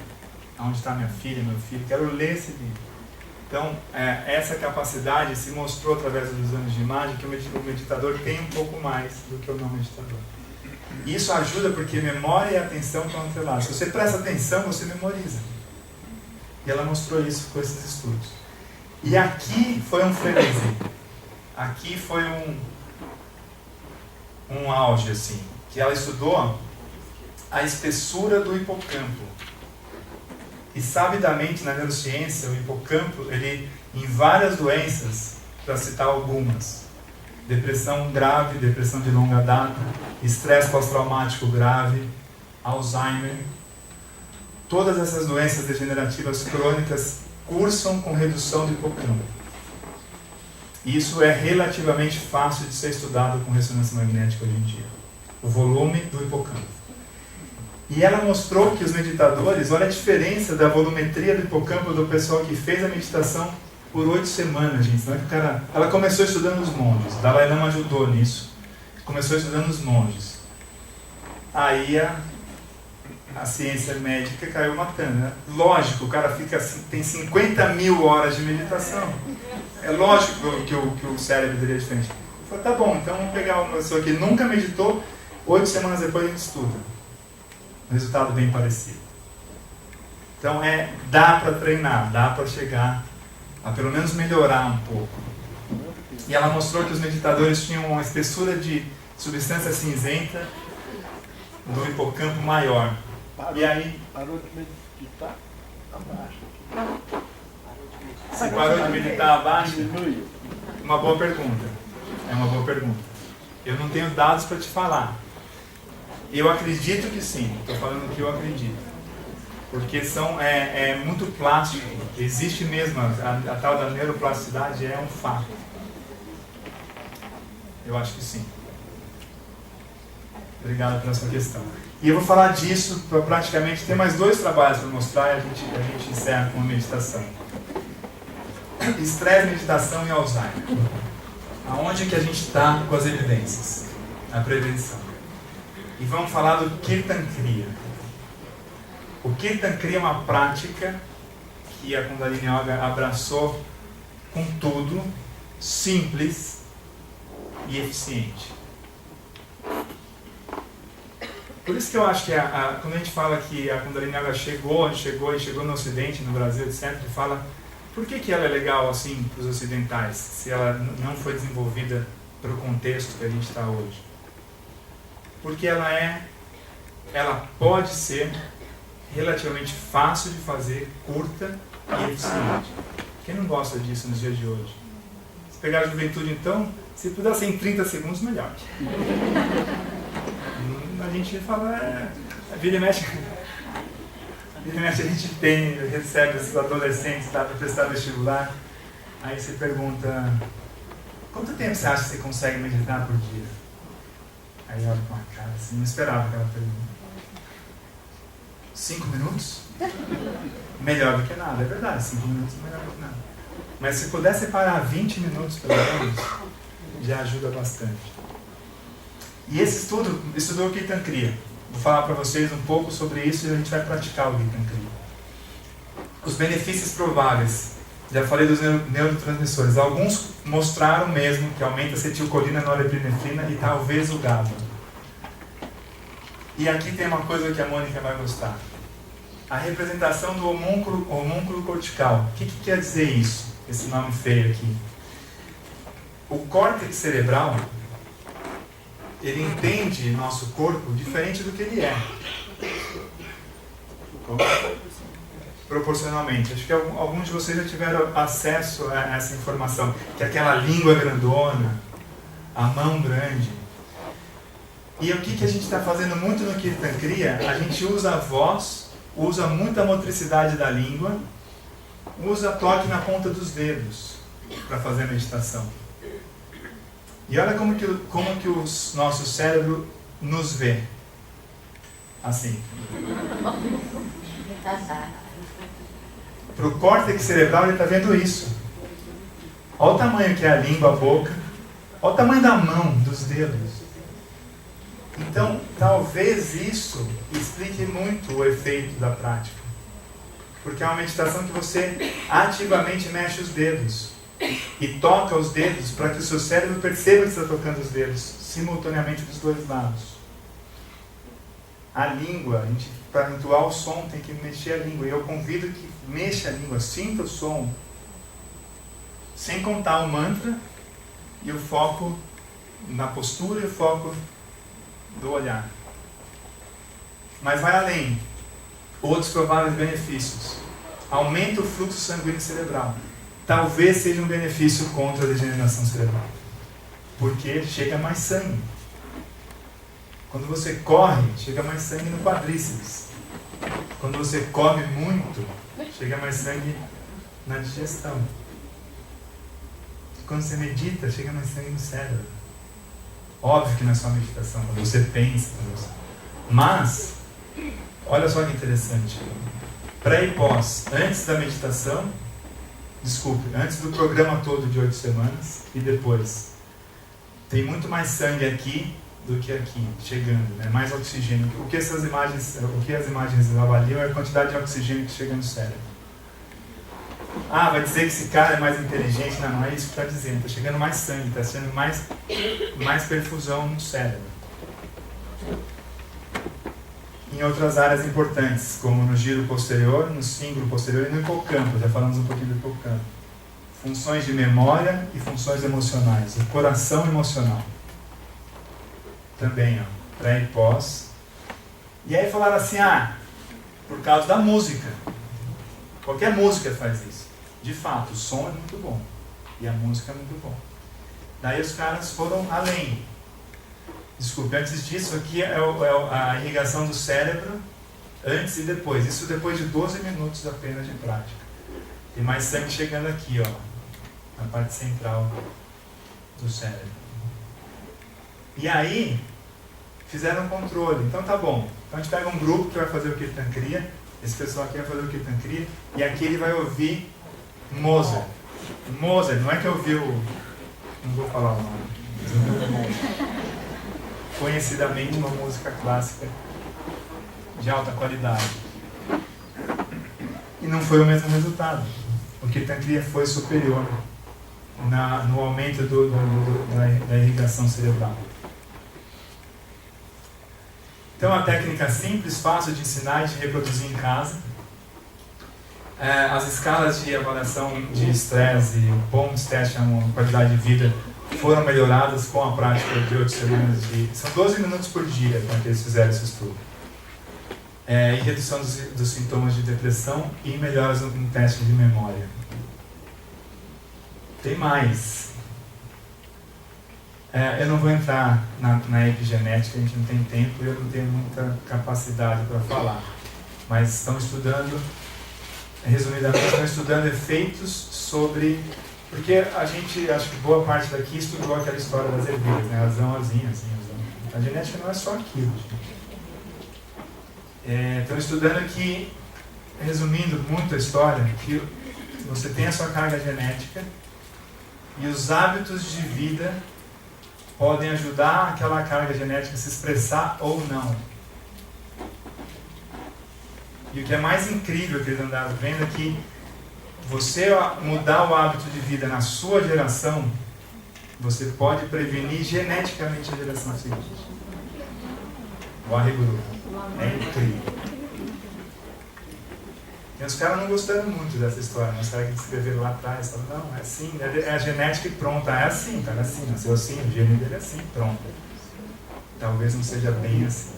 Speaker 2: onde está minha filha, meu filho, quero ler esse livro. Então, essa capacidade se mostrou através dos exames de imagem que o meditador tem um pouco mais do que o não meditador. E isso ajuda porque memória e atenção estão atreladas. Se você presta atenção, você memoriza. E ela mostrou isso com esses estudos. E aqui foi um frenesi. Aqui foi um auge, assim, que ela estudou a espessura do hipocampo. E sabidamente na neurociência, o hipocampo, ele, em várias doenças, para citar algumas, depressão grave, depressão de longa data, estresse pós-traumático grave, Alzheimer, todas essas doenças degenerativas crônicas cursam com redução do hipocampo. E isso é relativamente fácil de ser estudado com ressonância magnética hoje em dia. O volume do hipocampo. E ela mostrou que os meditadores, olha a diferença da volumetria do hipocampo do pessoal que fez a meditação por 8 semanas, gente. Não é que ela começou estudando os monges, Dalai Lama ajudou nisso. Começou estudando os monges. Aí a ciência médica caiu matando, né? Lógico, o cara tem 50 mil horas de meditação. É lógico que o cérebro dele é diferente. Eu falei, tá bom, então vamos pegar uma pessoa que nunca meditou, 8 semanas depois a gente estuda. Resultado bem parecido. Então dá para treinar, dá para chegar a pelo menos melhorar um pouco. E ela mostrou que os meditadores tinham uma espessura de substância cinzenta do hipocampo maior. E aí...
Speaker 3: Parou de meditar abaixo.
Speaker 2: Se parou de meditar abaixo?
Speaker 3: Diminui.
Speaker 2: Uma boa pergunta. É uma boa pergunta. Eu não tenho dados para te falar. Eu acredito que sim. Estou falando que eu acredito. Porque é muito plástico. Existe mesmo. A tal da neuroplasticidade é um fato. Eu acho que sim. Obrigado pela sua questão. E eu vou falar disso para praticamente... Tem mais 2 trabalhos para mostrar e a gente encerra com a meditação. Estresse, meditação e Alzheimer. Aonde que a gente está com as evidências? A prevenção. E vamos falar do Kirtan Kriya. O Kirtan Kriya é uma prática que a Kundalini Yoga abraçou com tudo, simples e eficiente. Por isso que eu acho que quando a gente fala que a Kundalini Yoga chegou no Ocidente, no Brasil, etc., fala por que ela é legal assim para os ocidentais, se ela não foi desenvolvida para o contexto que a gente está hoje. Porque ela pode ser relativamente fácil de fazer, curta e eficiente. Quem não gosta disso nos dias de hoje? Se pegar a juventude, então, se puder ser em 30 segundos, melhor. A gente fala, vira e mexe a gente recebe esses adolescentes para prestar vestibular, aí você pergunta, quanto tempo você acha que você consegue meditar por dia? Aí olha com a cara assim, não esperava aquela pergunta. 5 minutos? Melhor do que nada, é verdade, 5 minutos é melhor do que nada. Mas se puder separar 20 minutos pelo menos, já ajuda bastante. E esse estudo estudou o Kirtan Kriya. Vou falar para vocês um pouco sobre isso e a gente vai praticar o Kirtan Kriya. Os benefícios prováveis. Já falei dos neurotransmissores. Alguns mostraram mesmo que aumenta a acetilcolina, norepinefrina e talvez o GABA. E aqui tem uma coisa que a Mônica vai gostar. A representação do homúnculo cortical. O que quer dizer isso? Esse nome feio aqui. O córtex cerebral, ele entende nosso corpo diferente do que ele é. proporcionalmente. Acho que alguns de vocês já tiveram acesso a essa informação, que é aquela língua grandona, a mão grande. E o que a gente está fazendo muito no Kirtan Kriya? A gente usa a voz, usa muita motricidade da língua, usa toque na ponta dos dedos para fazer a meditação. E olha como que o nosso cérebro nos vê. Assim. Para o córtex cerebral ele está vendo isso. Olha o tamanho que é a língua, a boca. Olha o tamanho da mão, dos dedos. Então, talvez isso explique muito o efeito da prática. Porque é uma meditação que você ativamente mexe os dedos. E toca os dedos para que o seu cérebro perceba que está tocando os dedos simultaneamente dos dois lados. A língua, para entoar o som, tem que mexer a língua. E eu convido que mexa a língua, sinta o som. Sem contar o mantra e o foco na postura e o foco do olhar. Mas vai além. Outros prováveis benefícios. Aumenta o fluxo sanguíneo cerebral. Talvez seja um benefício contra a degeneração cerebral. Porque chega mais sangue. Quando você corre, chega mais sangue no quadríceps. Quando você come muito, chega mais sangue na digestão. Quando você medita, chega mais sangue no cérebro. Óbvio que não é só meditação, quando você pensa. Mas, olha só que interessante. Pré e pós, antes da meditação, antes do programa todo de 8 semanas e depois. Tem muito mais sangue aqui do que aqui, chegando, né? Mais oxigênio. O que as imagens avaliam é a quantidade de oxigênio que chega no cérebro. Ah, vai dizer que esse cara é mais inteligente? Não é isso que está dizendo. Está chegando mais sangue, está sendo mais perfusão no cérebro. Em outras áreas importantes, como no giro posterior, no cíngulo posterior e no hipocampo. Já falamos um pouquinho do hipocampo. Funções de memória e funções emocionais. O coração emocional. Também, ó, pré e pós. E aí falaram assim, por causa da música. Qualquer música faz isso. De fato, o som é muito bom. E a música é muito bom. Daí os caras foram além. Desculpe, antes disso, aqui é a irrigação do cérebro, antes e depois. Isso depois de 12 minutos apenas de prática. Tem mais sangue chegando aqui, ó, na parte central do cérebro. E aí, fizeram um controle. Então tá bom. Então a gente pega um grupo que vai fazer o Kirtan Kriya. Esse pessoal aqui vai fazer o Kirtan Kriya. E aqui ele vai ouvir Mozart. Mozart, não é que eu ouvi não vou falar o nome. Conhecidamente uma música clássica de alta qualidade. E não foi o mesmo resultado. O Kirtan Kriya foi superior no aumento da irrigação cerebral. Então, uma técnica simples, fácil de ensinar e de reproduzir em casa. As escalas de avaliação de estresse e bons testes de qualidade de vida foram melhoradas com a prática de 8 semanas são 12 minutos por dia quando eles fizeram esse estudo. E redução dos sintomas de depressão e melhoras no teste de memória. Tem mais. Eu não vou entrar na epigenética, a gente não tem tempo e eu não tenho muita capacidade para falar. Mas estão estudando, resumidamente, estão estudando efeitos sobre... Porque a gente, acho que boa parte daqui estudou aquela história das ervilhas, né? Azãozinha, assim. A genética não é só aquilo, gente. Estão estudando que, resumindo muito a história, que você tem a sua carga genética e os hábitos de vida podem ajudar aquela carga genética a se expressar ou não. E o que é mais incrível que eles andaram vendo é que você mudar o hábito de vida na sua geração, você pode prevenir geneticamente a geração seguinte. Warriguru. É incrível. E os caras não gostaram muito dessa história, mas os caras que escreveram lá atrás falaram, não, é assim, é a genética e pronta, é assim, cara, é assim, nasceu assim, o gene dele é assim, pronto. Talvez não seja bem assim.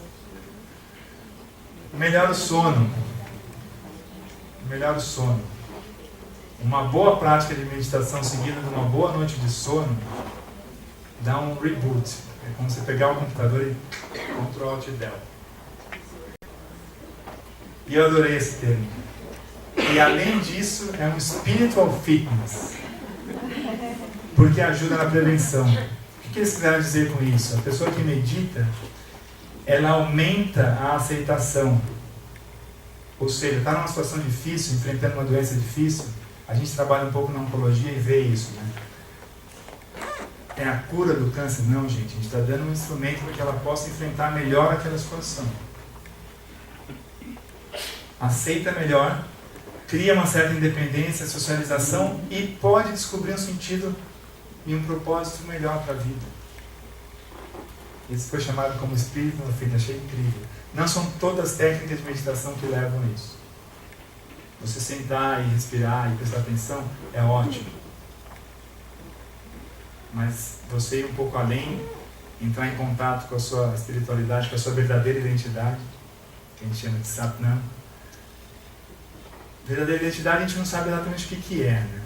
Speaker 2: Melhora o sono. melhora o sono. Uma boa prática de meditação seguida de uma boa noite de sono dá um reboot. É como você pegar o computador e Ctrl Alt Del. E eu adorei esse termo. E além disso, é um spiritual fitness. Porque ajuda na prevenção. O que eles quiseram dizer com isso? A pessoa que medita, ela aumenta a aceitação. Ou seja, está numa situação difícil, enfrentando uma doença difícil, a gente trabalha um pouco na oncologia e vê isso, né? É a cura do câncer? Não, gente. A gente está dando um instrumento para que ela possa enfrentar melhor aquela situação. Aceita melhor, cria uma certa independência, socialização e pode descobrir um sentido e um propósito melhor para a vida. Isso foi chamado como espírito no fim, achei incrível. Não são todas as técnicas de meditação que levam a isso. Você sentar e respirar e prestar atenção é ótimo. Mas você ir um pouco além, entrar em contato com a sua espiritualidade, com a sua verdadeira identidade, que a gente chama de Satnam. Verdadeira identidade a gente não sabe exatamente o que é, né?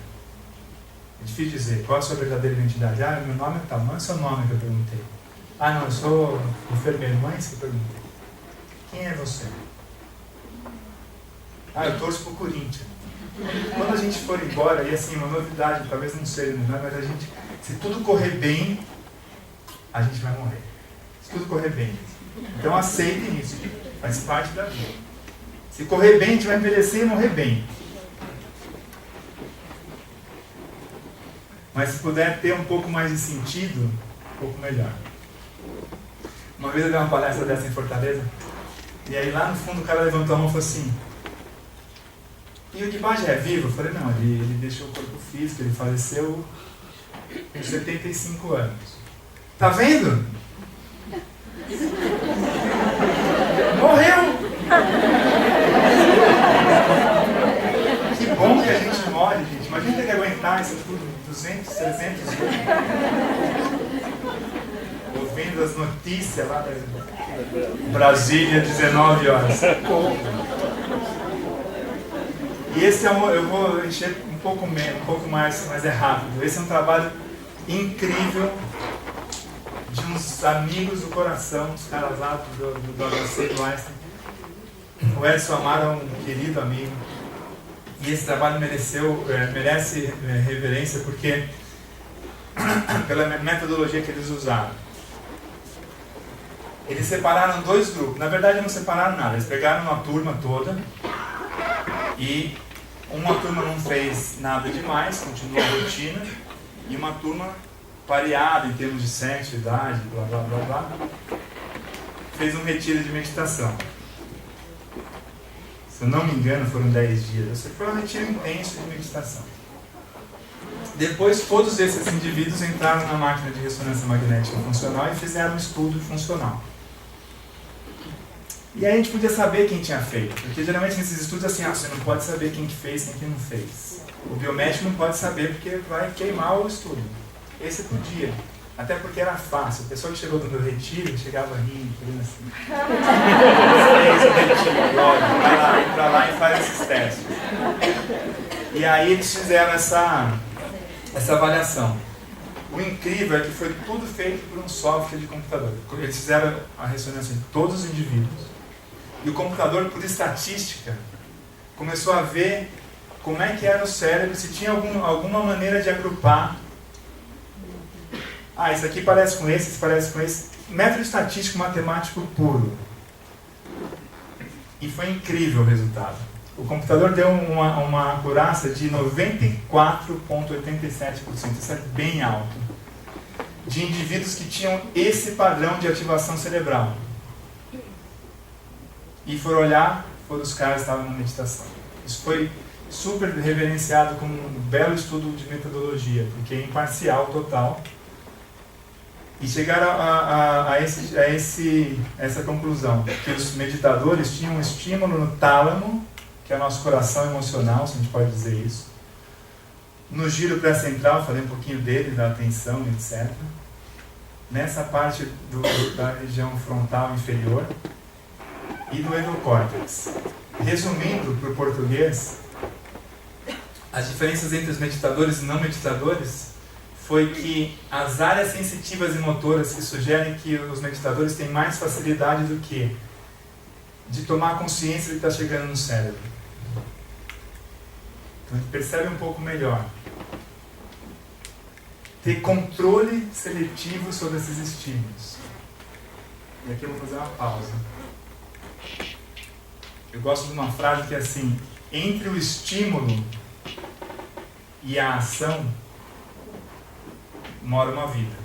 Speaker 2: É difícil dizer qual é a sua verdadeira identidade. Ah, meu nome é tal, não é seu nome que eu perguntei. Ah, não, eu sou enfermeiro, não é isso que eu perguntei. Quem é você? Ah, eu torço pro Corinthians. Quando a gente for embora, e assim, uma novidade, talvez não seja, mas a gente, se tudo correr bem, a gente vai morrer. Se tudo correr bem. Então aceitem isso, faz parte da vida. Se correr bem, a gente vai envelhecer e morrer bem. Mas se puder ter um pouco mais de sentido, um pouco melhor. Uma vez eu dei uma palestra dessa em Fortaleza, e aí lá no fundo o cara levantou a mão e falou assim: e o Dibaj é vivo? Eu falei: não, ele deixou o corpo físico, ele faleceu com 75 anos. Tá vendo? Morreu! Que bom que a gente morre, gente. Imagina ter que aguentar isso tudo, 200, 300 anos. Ouvindo as notícias lá da Brasília, 19 horas. E esse é eu vou encher um pouco mais, mas é rápido. Esse é um trabalho incrível de uns amigos do coração, os caras lá do HC, do Einstein. O Edson Amaro é um querido amigo. E esse trabalho merece reverência porque pela metodologia que eles usaram. Eles separaram dois grupos. Na verdade não separaram nada. Eles pegaram uma turma toda e uma turma não fez nada demais, continuou a rotina, e uma turma pareada em termos de sexo, idade, blá blá blá blá, fez um retiro de meditação. Se eu não me engano, foram 10 dias. Foi um retiro intenso de meditação. Depois, todos esses indivíduos entraram na máquina de ressonância magnética funcional e fizeram um estudo funcional. E aí a gente podia saber quem tinha feito, porque geralmente nesses estudos assim, você não pode saber quem que fez, quem que não fez. O biomédico não pode saber porque vai queimar o estudo. Esse podia, até porque era fácil. A pessoa que chegou do meu retiro chegava rindo, fazendo assim. Fez o retiro, logo, vai lá, entra lá e faz esses testes. E aí eles fizeram essa avaliação. O incrível é que foi tudo feito por um software de computador. Eles fizeram a ressonância de todos os indivíduos. E o computador, por estatística, começou a ver como é que era o cérebro, se tinha alguma maneira de agrupar. Ah, isso aqui parece com esse parece com esse. Método estatístico matemático puro. E foi incrível o resultado. O computador deu uma acurácia de 94,87%. Isso é bem alto. De indivíduos que tinham esse padrão de ativação cerebral. E foram olhar, foram os caras que estavam na meditação. Isso foi super reverenciado como um belo estudo de metodologia, porque é imparcial total. E chegaram a essa conclusão, que os meditadores tinham um estímulo no tálamo, que é o nosso coração emocional, se a gente pode dizer isso. No giro pré-central, falei um pouquinho dele, da atenção, etc. Nessa parte da região frontal inferior e do endocórtex. Resumindo para o português, as diferenças entre os meditadores e não meditadores foi que as áreas sensitivas e motoras que sugerem que os meditadores têm mais facilidade do que de tomar consciência do que está chegando no cérebro. Então a gente percebe um pouco melhor. Ter controle seletivo sobre esses estímulos. E aqui eu vou fazer uma pausa. Eu gosto de uma frase que é assim: entre o estímulo e a ação mora uma vida.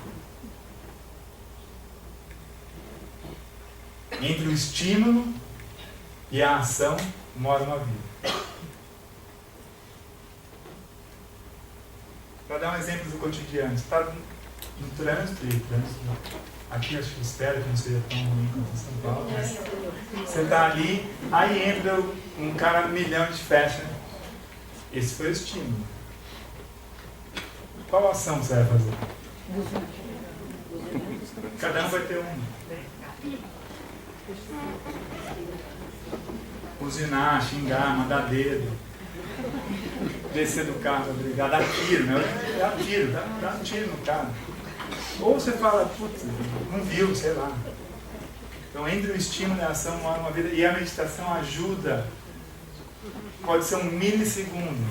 Speaker 2: Entre o estímulo e a ação mora uma vida. Para dar um exemplo do cotidiano, você está no trânsito, aqui eu espero que não seja tão ruim quanto em São Paulo, mas você está ali, aí entra um cara milhão de fecha. Esse foi o estímulo. Qual ação você vai fazer? Cada um vai ter um. Buzinar, xingar, mandar dedo, descer do carro para brigar, dar tiro, né? Dá um tiro no carro. Ou você fala, putz, não viu, sei lá. Então, entre o estímulo e a ação mora uma vida. E a meditação ajuda, pode ser um milissegundo,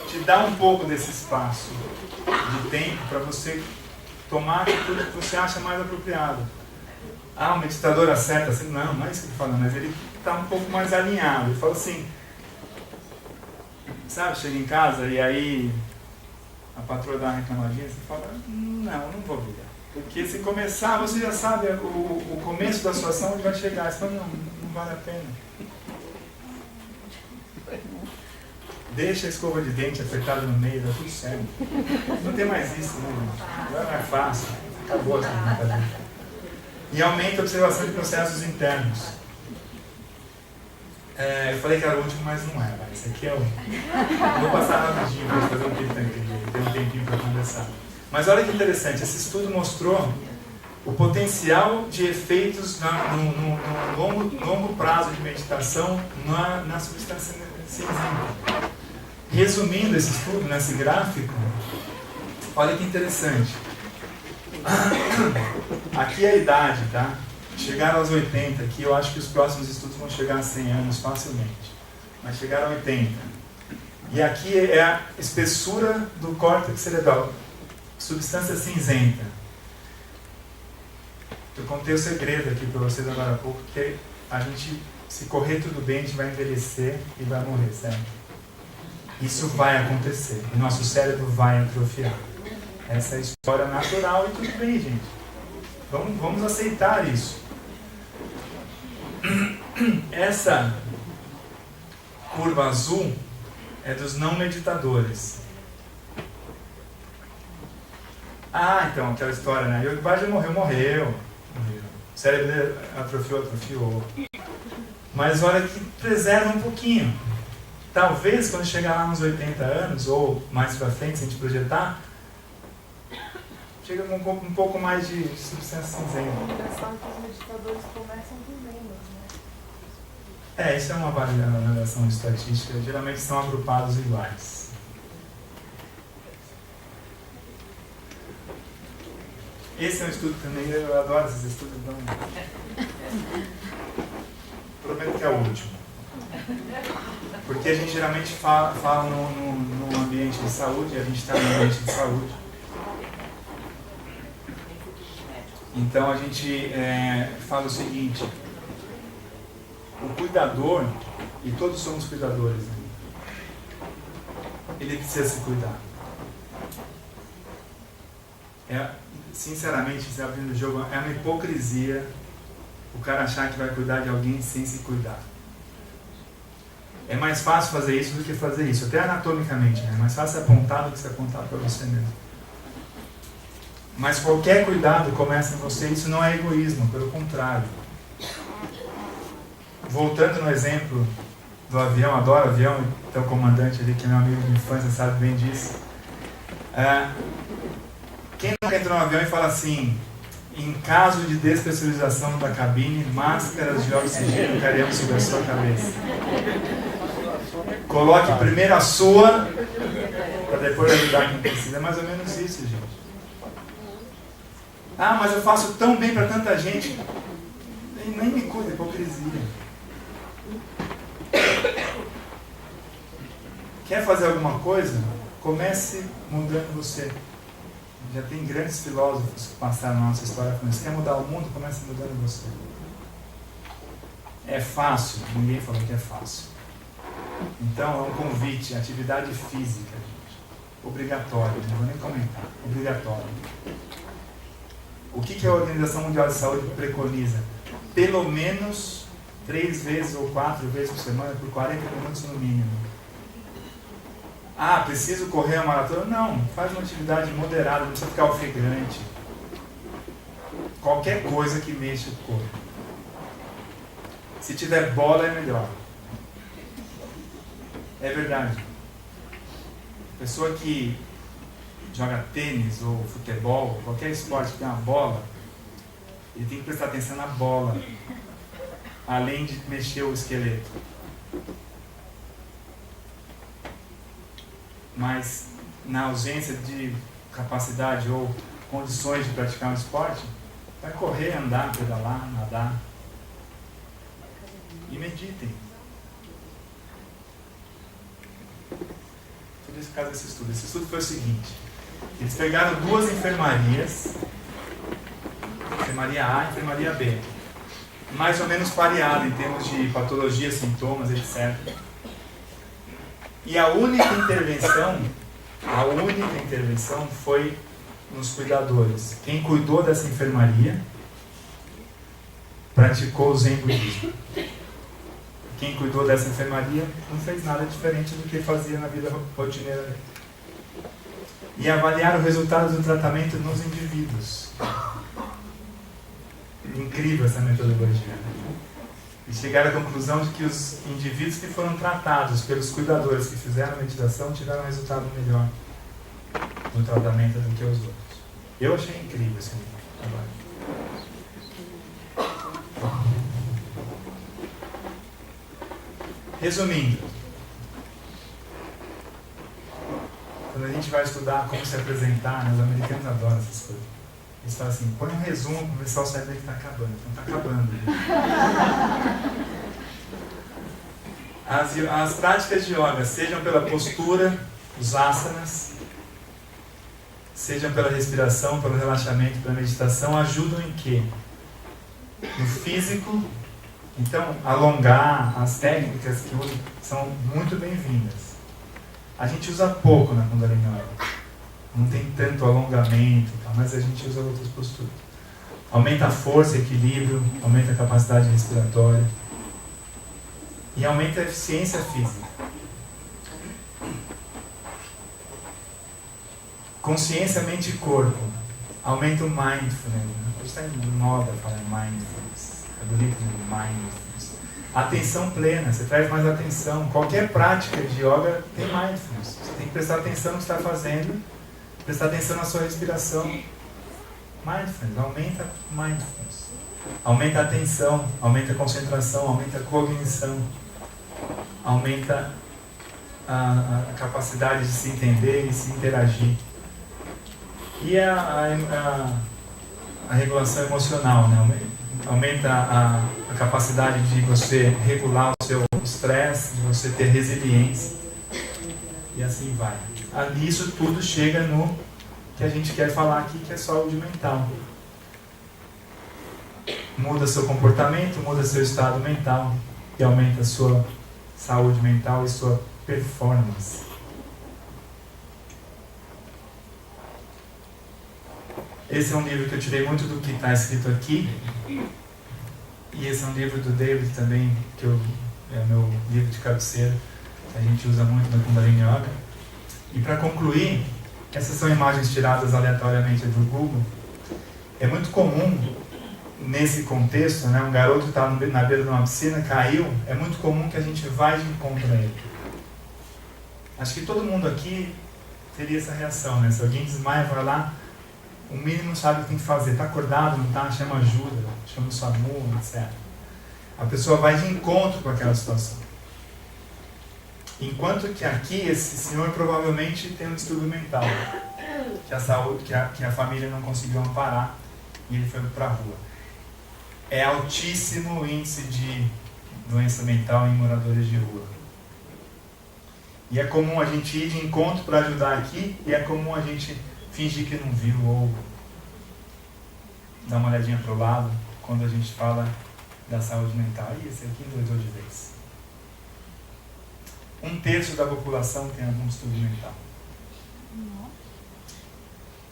Speaker 2: te dá um pouco desse espaço de tempo para você tomar a atitude que você acha mais apropriado. Ah, o meditador acerta assim? Não é isso que ele fala, mas ele está um pouco mais alinhado. Ele fala assim, sabe, chega em casa e aí a patroa dá uma reclamadinha, você fala, não vou brigar. Porque se começar, você já sabe o começo da sua ação onde vai chegar. Você fala, não vale a pena. Deixa a escova de dente apertada no meio, dá tudo certo. Não tem mais isso, né? Agora não é fácil. Acabou essa brincadeira. E aumenta a observação de processos internos. Eu falei que era o último, mas não era. Esse aqui é o... Vou passar rapidinho para fazer um tempo, ter um tempinho para conversar. Mas olha que interessante, esse estudo mostrou o potencial de efeitos no longo prazo de meditação na substância cinzenta. Resumindo esse estudo nesse gráfico, olha que interessante. Aqui é a idade, tá? Chegaram aos 80, aqui eu acho que os próximos estudos vão chegar a 100 anos facilmente. Mas chegaram a 80. E aqui é a espessura do córtex cerebral, substância cinzenta. Eu contei o segredo aqui para vocês agora há pouco, que a gente, se correr tudo bem, a gente vai envelhecer e vai morrer, certo? Isso vai acontecer. O nosso cérebro vai atrofiar. Essa é a história natural e tudo bem, gente. Vamos aceitar isso. Essa curva azul é dos não meditadores. Ah, então, aquela história, né? Yogi Bhajan morreu. O cérebro atrofiou. Mas olha que preserva um pouquinho. Talvez quando chegar lá nos 80 anos, ou mais pra frente, se a gente projetar, chega com um pouco mais de substância cinzenta.
Speaker 4: É engraçado que os meditadores começam com menos, né?
Speaker 2: Isso é uma avaliação estatística. Geralmente são agrupados iguais. Esse é um estudo também, eu adoro esses estudos. Então... Prometo que é o último. Porque a gente geralmente fala no ambiente de saúde, a gente está no ambiente de saúde. Então a gente fala o seguinte: o cuidador, e todos somos cuidadores, né? Ele precisa se cuidar. Sinceramente, se abrindo o jogo, é uma hipocrisia o cara achar que vai cuidar de alguém sem se cuidar. É mais fácil fazer isso do que fazer isso, até anatomicamente, né? É mais fácil apontar do que se apontar para você mesmo. Mas qualquer cuidado começa em você, isso não é egoísmo, pelo contrário. Voltando no exemplo do avião, adoro avião, então o comandante ali, que é meu amigo de infância, sabe bem disso. Quem nunca entrou no avião e fala assim: em caso de despressurização da cabine, máscaras de oxigênio cairão sobre a sua cabeça. Coloque primeiro a sua, para depois ajudar quem precisa. É mais ou menos isso, gente. Ah, mas eu faço tão bem para tanta gente. Nem me cuida, hipocrisia. Quer fazer alguma coisa? Comece mudando você. Já tem grandes filósofos que passaram na nossa história falando isso. Quer mudar o mundo? Comece mudando você. É fácil? Ninguém falou que é fácil. Então, é um convite, atividade física, gente. Obrigatório, não vou nem comentar. Obrigatório. O que a Organização Mundial de Saúde preconiza? Pelo menos 3 vezes ou 4 vezes por semana, por 40 minutos no mínimo. Ah, preciso correr a maratona? Não, faz uma atividade moderada, não precisa ficar ofegante. Qualquer coisa que mexa o corpo. Se tiver bola é melhor. É verdade. Pessoa que joga tênis ou futebol, qualquer esporte que tem uma bola, ele tem que prestar atenção na bola, além de mexer o esqueleto. Mas na ausência de capacidade ou condições de praticar um esporte, vai correr, andar, pedalar, nadar. E meditem. Por isso, por causa desse estudo. Esse estudo foi o seguinte: eles pegaram 2 enfermarias, enfermaria A e enfermaria B, mais ou menos pareada em termos de patologia, sintomas, etc. E a única intervenção foi nos cuidadores. Quem cuidou dessa enfermaria praticou o Zen budismo. Quem cuidou dessa enfermaria não fez nada diferente do que fazia na vida rotineira. E avaliaram o resultado do tratamento nos indivíduos. Incrível essa metodologia. E chegaram à conclusão de que os indivíduos que foram tratados pelos cuidadores que fizeram a meditação tiveram um resultado melhor no tratamento do que os outros. Eu achei incrível esse trabalho. Resumindo, quando a gente vai estudar como se apresentar, os americanos adoram essas coisas. Eles falam assim, põe um resumo para o pessoal saber que está acabando. Então está acabando. As práticas de yoga, sejam pela postura, os asanas, sejam pela respiração, pelo relaxamento, pela meditação, ajudam em quê? No físico. Então, alongar, as técnicas que usam são muito bem-vindas. A gente usa pouco na Kundalini Yoga. Não tem tanto alongamento, mas a gente usa outras posturas. Aumenta a força, equilíbrio, aumenta a capacidade respiratória e aumenta a eficiência física. Consciência, mente e corpo. Aumenta o mindfulness. Hoje está em moda falar mindfulness. É bonito, mindfulness. Atenção plena, você traz mais atenção. Qualquer prática de yoga tem mindfulness. Você tem que prestar atenção no que está fazendo, prestar atenção na sua respiração. Mindfulness, aumenta mindfulness. Aumenta a atenção, aumenta a concentração, aumenta a cognição. Aumenta a capacidade de se entender e se interagir. E a regulação emocional, né? Aumenta a capacidade de você regular o seu estresse, de você ter resiliência. E assim vai. Ali isso tudo chega no que a gente quer falar aqui, que é saúde mental. Muda seu comportamento, muda seu estado mental e aumenta a sua saúde mental e sua performance. Esse é um livro que eu tirei muito do que está escrito aqui. E esse é um livro do David também, que é o meu livro de cabeceira, que a gente usa muito na Kundalini Yoga. E para concluir, essas são imagens tiradas aleatoriamente do Google. É muito comum, nesse contexto, né, um garoto que está na beira de uma piscina, caiu, é muito comum que a gente vá de encontro a ele. Acho que todo mundo aqui teria essa reação, né? Se alguém desmaia, vai lá, o mínimo sabe o que tem que fazer. Está acordado, não está? Chama ajuda, chama o SAMU, etc. A pessoa vai de encontro com aquela situação. Enquanto que aqui, esse senhor provavelmente tem um distúrbio mental, que a saúde, que a família não conseguiu amparar e ele foi para a rua. É altíssimo o índice de doença mental em moradores de rua. E é comum a gente ir de encontro para ajudar aqui, e é comum a gente fingir que não viu ou dar uma olhadinha para o lado quando a gente fala da saúde mental. E esse aqui endoidou de vez. 1/3 da população tem algum distúrbio mental.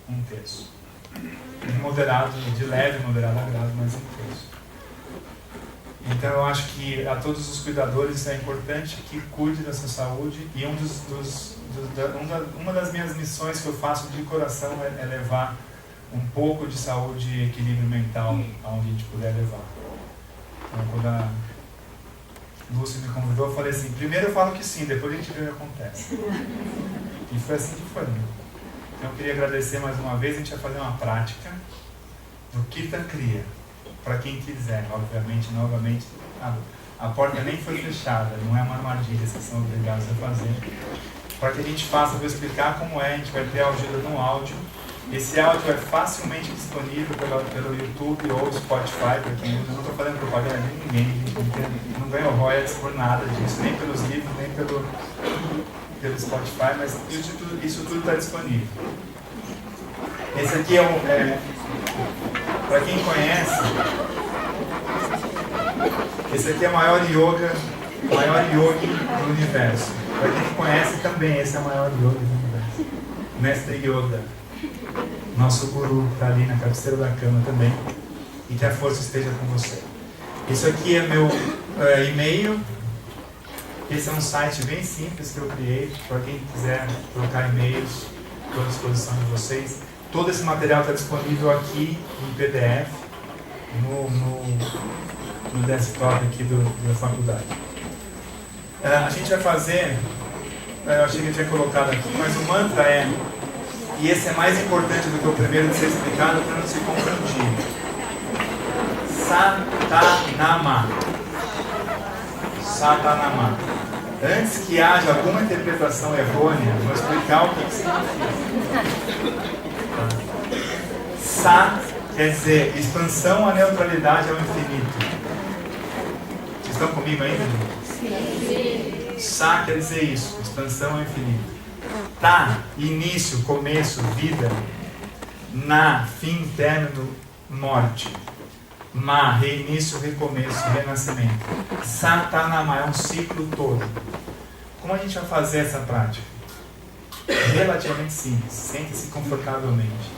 Speaker 2: 1/3. De moderado, de leve, moderado a grave, mas 1/3. Então eu acho que a todos os cuidadores é importante que cuide da sua saúde, e uma das minhas missões que eu faço de coração é levar um pouco de saúde e equilíbrio mental aonde a gente puder levar. Então, quando a Lúcia me convidou, eu falei assim, primeiro eu falo que sim, depois a gente vê o que acontece. E foi assim que foi. Então eu queria agradecer mais uma vez. A gente vai fazer uma prática do Kirtan Kriya. Para quem quiser, obviamente, novamente, a porta nem foi fechada, não é uma armadilha, vocês são obrigados a fazer. Para que a gente faça, eu vou explicar como é, a gente vai ter a ajuda no áudio. Esse áudio é facilmente disponível pelo YouTube ou Spotify, para quem usa. Eu não estou fazendo propaganda de ninguém, não ganho royalties por nada disso, nem pelos livros, nem pelo Spotify, mas isso tudo está disponível. Esse aqui para quem conhece, esse aqui é o maior yogi do universo. Para quem conhece também, esse é o maior yogi do universo. Mestre Yoda, nosso guru, está ali na cabeceira da cama também. E que a força esteja com você. Isso aqui é meu e-mail. Esse é um site bem simples que eu criei. Para quem quiser trocar e-mails, estou à disposição de vocês. Todo esse material está disponível aqui em PDF, no desktop aqui da faculdade. A gente vai fazer, eu achei que eu tinha colocado aqui, mas o mantra e esse é mais importante do que o primeiro de ser explicado para não se confundir. Satanama. Satanama. Antes que haja alguma interpretação errônea, vou explicar o que significa. Sa quer dizer expansão à neutralidade ao infinito. Vocês estão comigo ainda? Sim. Sa quer dizer isso, expansão ao infinito. Ta, início, começo, vida. Na, fim, término, morte. Ma, reinício, recomeço, renascimento. Satanama é um ciclo todo. Como a gente vai fazer essa prática? Relativamente simples. Sente-se confortavelmente.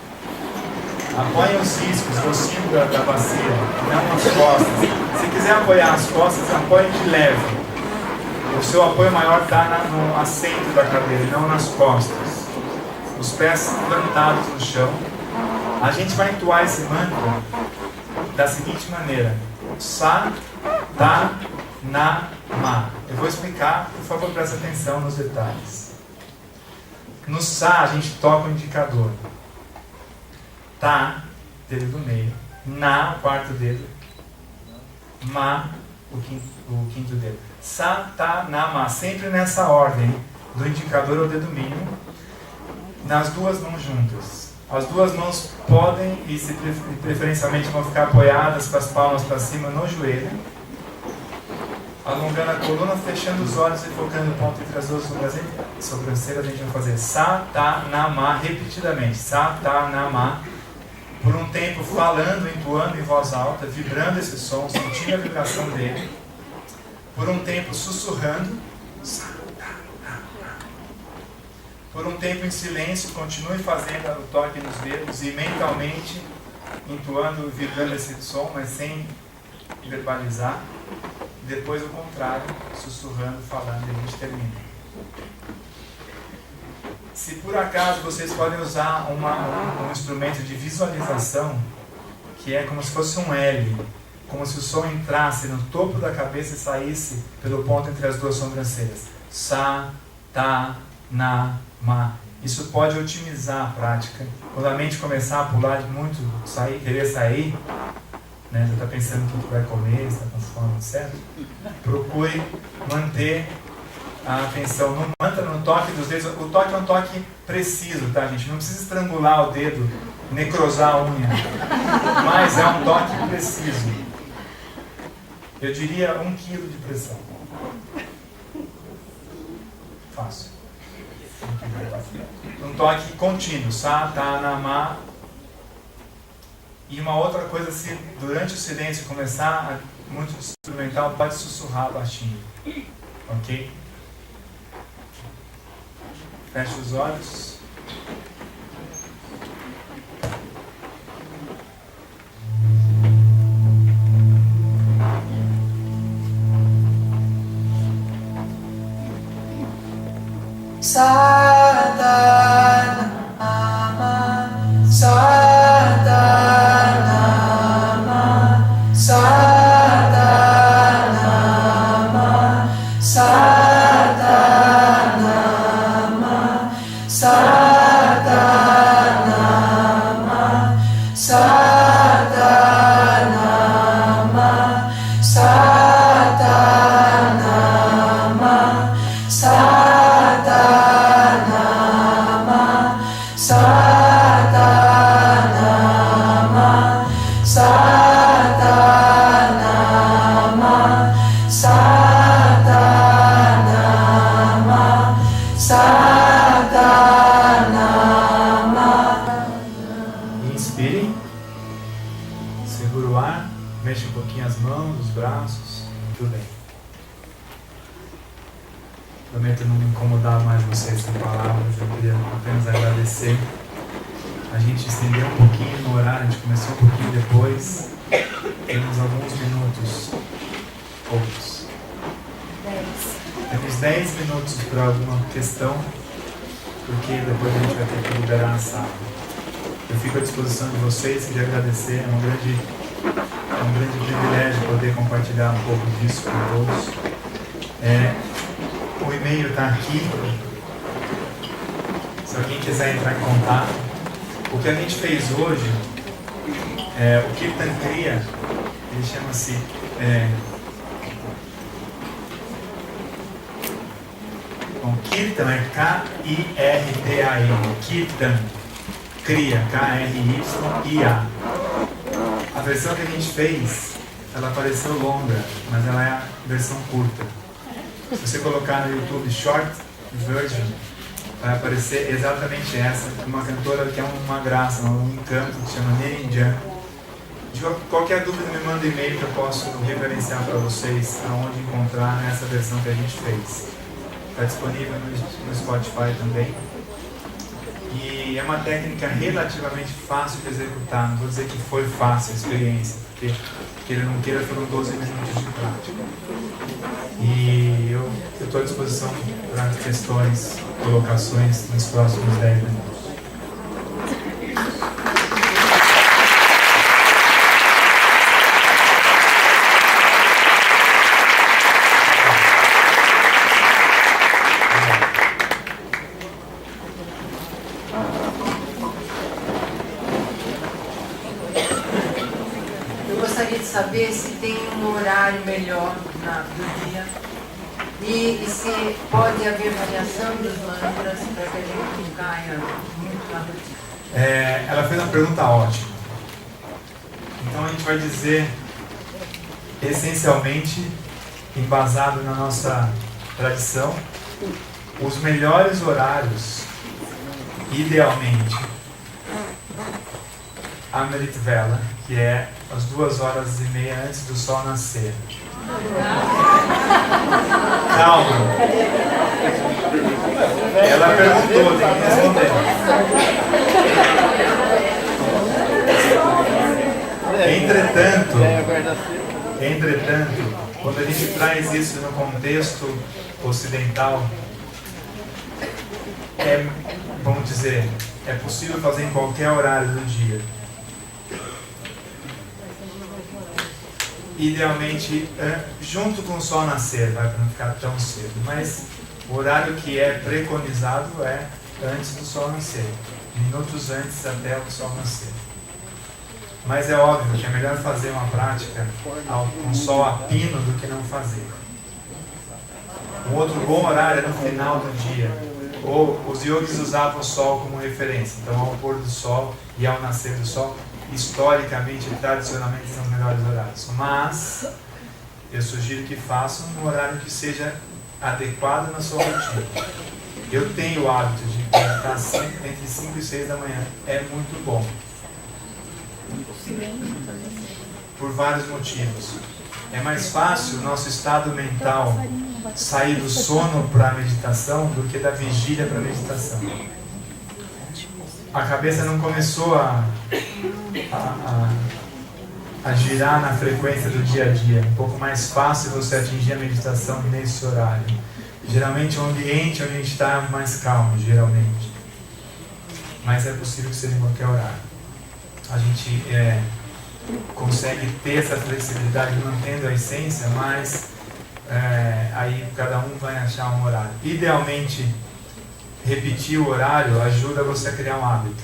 Speaker 2: Apoie os discos no cimo da bacia, não nas costas. Se quiser apoiar as costas, apoie de leve. O seu apoio maior está no assento da cadeira, não nas costas. Os pés plantados no chão. A gente vai entoar esse mantra da seguinte maneira: Sa, Ta, Na, Ma. Eu vou explicar, por favor, preste atenção nos detalhes. No Sa, a gente toca o indicador. Ta, dedo do meio. Na, o quarto dedo. Ma, o quinto dedo. Sa, ta, na, ma. Sempre nessa ordem, do indicador ao dedo mínimo, nas duas mãos juntas. As duas mãos podem e preferencialmente vão ficar apoiadas com as palmas para cima no joelho, alongando a coluna, fechando os olhos e focando o ponto entre as duas sobrancelhas. A gente vai fazer Sa, ta, na, ma repetidamente. Sa, ta, na, ma. Por um tempo falando, entoando em voz alta, vibrando esse som, sentindo a vibração dele. Por um tempo sussurrando. Por um tempo em silêncio, continue fazendo o toque nos dedos e mentalmente entoando, vibrando esse som, mas sem verbalizar. Depois o contrário, sussurrando, falando, e a gente termina. Se por acaso vocês podem usar um instrumento de visualização, que é como se fosse um L, como se o som entrasse no topo da cabeça e saísse pelo ponto entre as duas sobrancelhas. Sa, ta, na, ma. Isso pode otimizar a prática. Quando a mente começar a pular de muito, querer sair, né, já está pensando o que vai comer, está com fome, certo? Procure manter a atenção no mantra, no toque dos dedos. O toque é um toque preciso, tá, gente? Não precisa estrangular o dedo, necrosar a unha. Mas é um toque preciso. Eu diria 1 quilo de pressão. Fácil. Um toque contínuo. Sa, ta, na, ma. E uma outra coisa, se durante o silêncio começar muito instrumental, pode sussurrar baixinho. Ok? Feche os olhos.
Speaker 1: Sadhanama, sadhanama, sadhanama, sadhanama, sadhanama, sadhanama, sadhanama, sadhanama, sadhanama, sadhanama, sadhanama, sadhanama.
Speaker 2: Inspire. Segura o ar. Mexe um pouquinho as mãos, os braços. Tudo bem. Prometo não incomodar mais vocês com palavras. Eu queria apenas agradecer. A gente estendeu um pouquinho no horário, a gente começou um pouquinho depois. Temos alguns minutos. Poucos.
Speaker 1: 10.
Speaker 2: Temos 10 minutos para alguma questão, porque depois a gente vai ter que liberar a sala. Eu fico à disposição de vocês, queria agradecer. É um grande privilégio poder compartilhar um pouco disso com todos. O e-mail está aqui. Se alguém quiser entrar em contato. O que a gente fez hoje, o Kirtan Kriya, ele chama-se Kirtan é K-I-R-T-A-N, Kirtan Kriya, K-R-Y-I-A. A versão que a gente fez, ela pareceu longa, mas ela é a versão curta. Se você colocar no YouTube Short Version, vai aparecer exatamente essa, uma cantora que é uma graça, um encanto, que se chama Nirinjan. Qualquer dúvida me manda e-mail que eu posso referenciar para vocês aonde encontrar nessa versão que a gente fez. Está disponível no Spotify também. E é uma técnica relativamente fácil de executar. Não vou dizer que foi fácil a experiência, porque queira ou não queira, foram 12 minutos de prática. E eu estou à disposição para questões, colocações nos próximos 10 minutos.
Speaker 5: Saber se tem um horário melhor do dia e se pode haver variação dos mantras para que a gente não caia muito na rotina.
Speaker 2: Ela fez uma pergunta ótima. Então a gente vai dizer, essencialmente, embasado na nossa tradição, os melhores horários, idealmente, Amrit Vela, que é às 2h30 antes do sol nascer. Calma. Ela perguntou, tem que responder. Entretanto, quando a gente traz isso no contexto ocidental, vamos dizer, é possível fazer em qualquer horário do dia. Idealmente junto com o sol nascer, vai, para não ficar tão cedo, mas o horário que é preconizado é antes do sol nascer, minutos antes até o sol nascer. Mas é óbvio que é melhor fazer uma prática com sol a pino do que não fazer. Um outro bom horário é no final do dia. Ou os yogis usavam o sol como referência. Então, ao pôr do sol e ao nascer do sol, historicamente e tradicionalmente são os melhores horários. Mas eu sugiro que façam um horário que seja adequado na sua rotina. Eu tenho o hábito de meditar entre 5 e 6 da manhã. É muito bom. Por vários motivos. É mais fácil o nosso estado mental sair do sono para a meditação do que da vigília para a meditação. A cabeça não começou a girar na frequência do dia a dia. É um pouco mais fácil você atingir a meditação nesse horário. Geralmente o ambiente onde a gente está é mais calmo, geralmente. Mas é possível que seja em qualquer horário. A gente consegue ter essa flexibilidade mantendo a essência, mas aí cada um vai achar um horário. Idealmente, repetir o horário ajuda você a criar um hábito.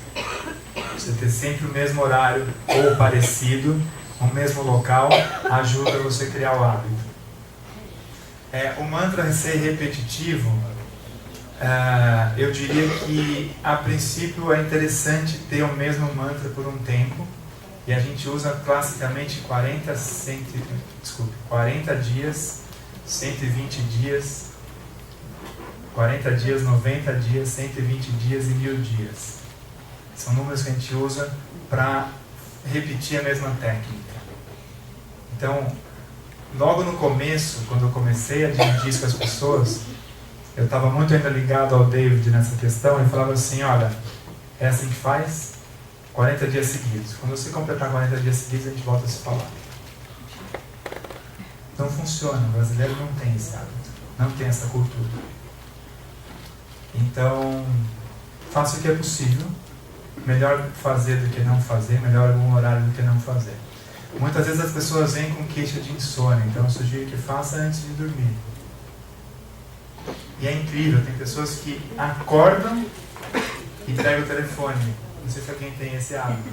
Speaker 2: Você ter sempre o mesmo horário ou parecido, o mesmo local, ajuda você a criar o hábito. O mantra ser repetitivo, eu diria que a princípio é interessante ter o mesmo mantra por um tempo, e a gente usa classicamente 40 dias, 120 dias, 40 dias, 90 dias, 120 dias e 1000 dias. São números que a gente usa para repetir a mesma técnica. Então, logo no começo, quando eu comecei a dividir isso com as pessoas, eu estava muito ainda ligado ao David nessa questão e falava assim, olha, é assim que faz 40 dias seguidos. Quando você completar 40 dias seguidos, a gente volta a se falar. Não funciona, o brasileiro não tem esse hábito, não tem essa cultura. Então, faça o que é possível. Melhor fazer do que não fazer, melhor algum horário do que não fazer. Muitas vezes as pessoas vêm com queixa de insônia, então eu sugiro que faça antes de dormir. E é incrível, tem pessoas que acordam e pegam o telefone. Não sei se alguém tem esse hábito.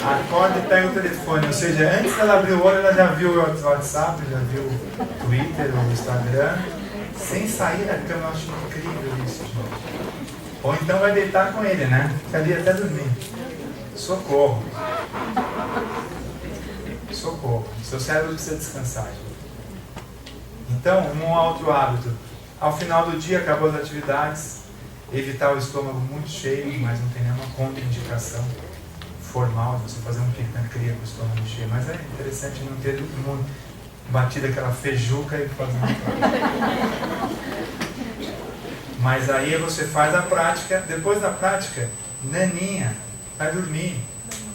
Speaker 2: Acorda e pega o telefone, ou seja, antes dela abrir o olho, ela já viu o WhatsApp, já viu o Twitter, o Instagram, sem sair da cama. Eu acho incrível isso, gente. Ou então vai deitar com ele, né? Fica ali até dormir. Socorro. Socorro. Seu cérebro precisa descansar. Então, um outro hábito. Ao final do dia, acabou as atividades, evitar o estômago muito cheio, mas não tem nenhuma contraindicação formal de você fazer um pique na cria com o estômago cheio. Mas é interessante não ter batido aquela feijuca e fazer uma Mas aí você faz a prática, depois da prática, naninha, vai dormir.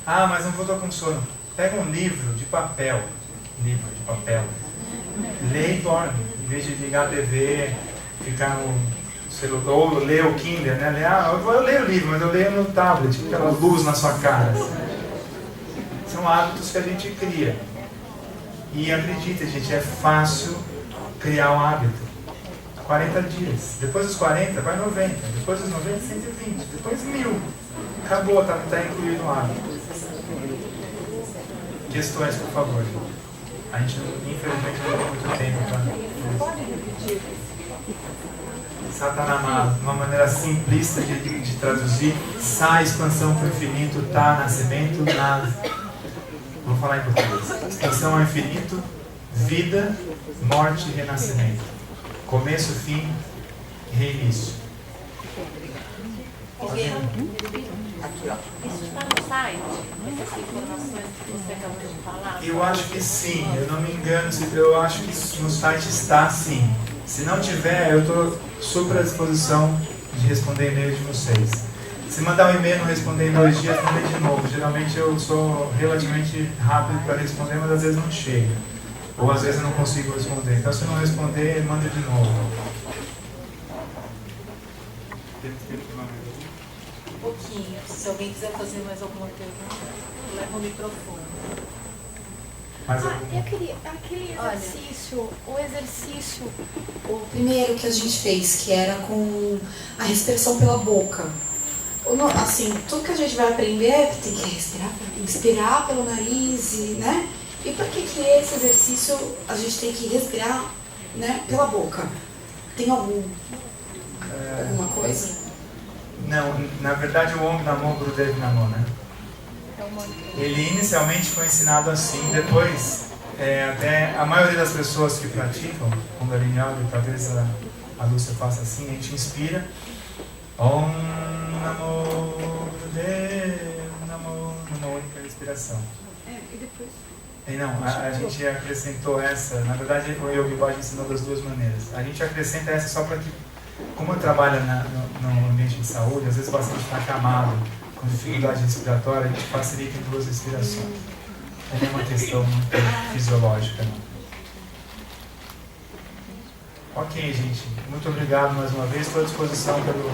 Speaker 2: Ah, mas não vou estar com sono. Pega um livro de papel, lê e dorme, em vez de ligar a TV, ficar no celular, ou ler o Kindle, né? Eu leio o livro, mas eu leio no tablet, com aquela luz na sua cara. São hábitos que a gente cria. E acredita, gente, é fácil criar um hábito. 40 dias. Depois dos 40, vai 90. Depois dos 90, 120. Depois 1000. Acabou, tá incluído no hábito. Questões, por favor. A gente, infelizmente, não tem muito tempo para...
Speaker 4: Pode repetir?
Speaker 2: Satanamá, uma maneira simplista de traduzir. Sa, expansão para o infinito. Ta, nascimento. Na. Vou falar em português. Expansão ao infinito. Vida, morte e renascimento. Começo, fim, reinício.
Speaker 4: Aqui, ó. Isso está no site? Essas informações que você acabou de falar?
Speaker 2: Eu acho que sim, eu não me engano, eu acho que no site está sim. Se não tiver, eu estou super à disposição de responder e-mail de vocês. Se mandar um e-mail e não responder em 2 dias, mandei de novo. Geralmente eu sou relativamente rápido para responder, mas às vezes não chega. Ou às vezes eu não consigo responder. Então se não responder, manda de novo.
Speaker 1: Um pouquinho. Se alguém quiser fazer mais alguma pergunta, leva o microfone.
Speaker 4: Eu queria aquele exercício,
Speaker 6: o primeiro que a gente fez, que era com a respiração pela boca. Assim, tudo que a gente vai aprender é que tem que respirar, inspirar pelo nariz, né? E por que esse exercício a gente tem que respirar né? Pela boca. Tem alguma coisa?
Speaker 2: Não, na verdade o Om Namo Gurudev Namo, né? Ele inicialmente foi ensinado assim, depois até a maioria das pessoas que praticam Kundalini Yoga, talvez a Lúcia faça assim, a gente inspira Om Namo Gurudev Namo, numa única inspiração.
Speaker 6: E depois?
Speaker 2: E não, a gente acrescentou essa, na verdade o Yogi Bhajan ensinou das duas maneiras. A gente acrescenta essa só para que, como eu trabalho no ambiente de saúde, às vezes o paciente está acamado, com dificuldade respiratória, a gente facilita em duas respirações. Não é uma questão muito fisiológica, não. Ok, gente. Muito obrigado mais uma vez. Estou à disposição pelo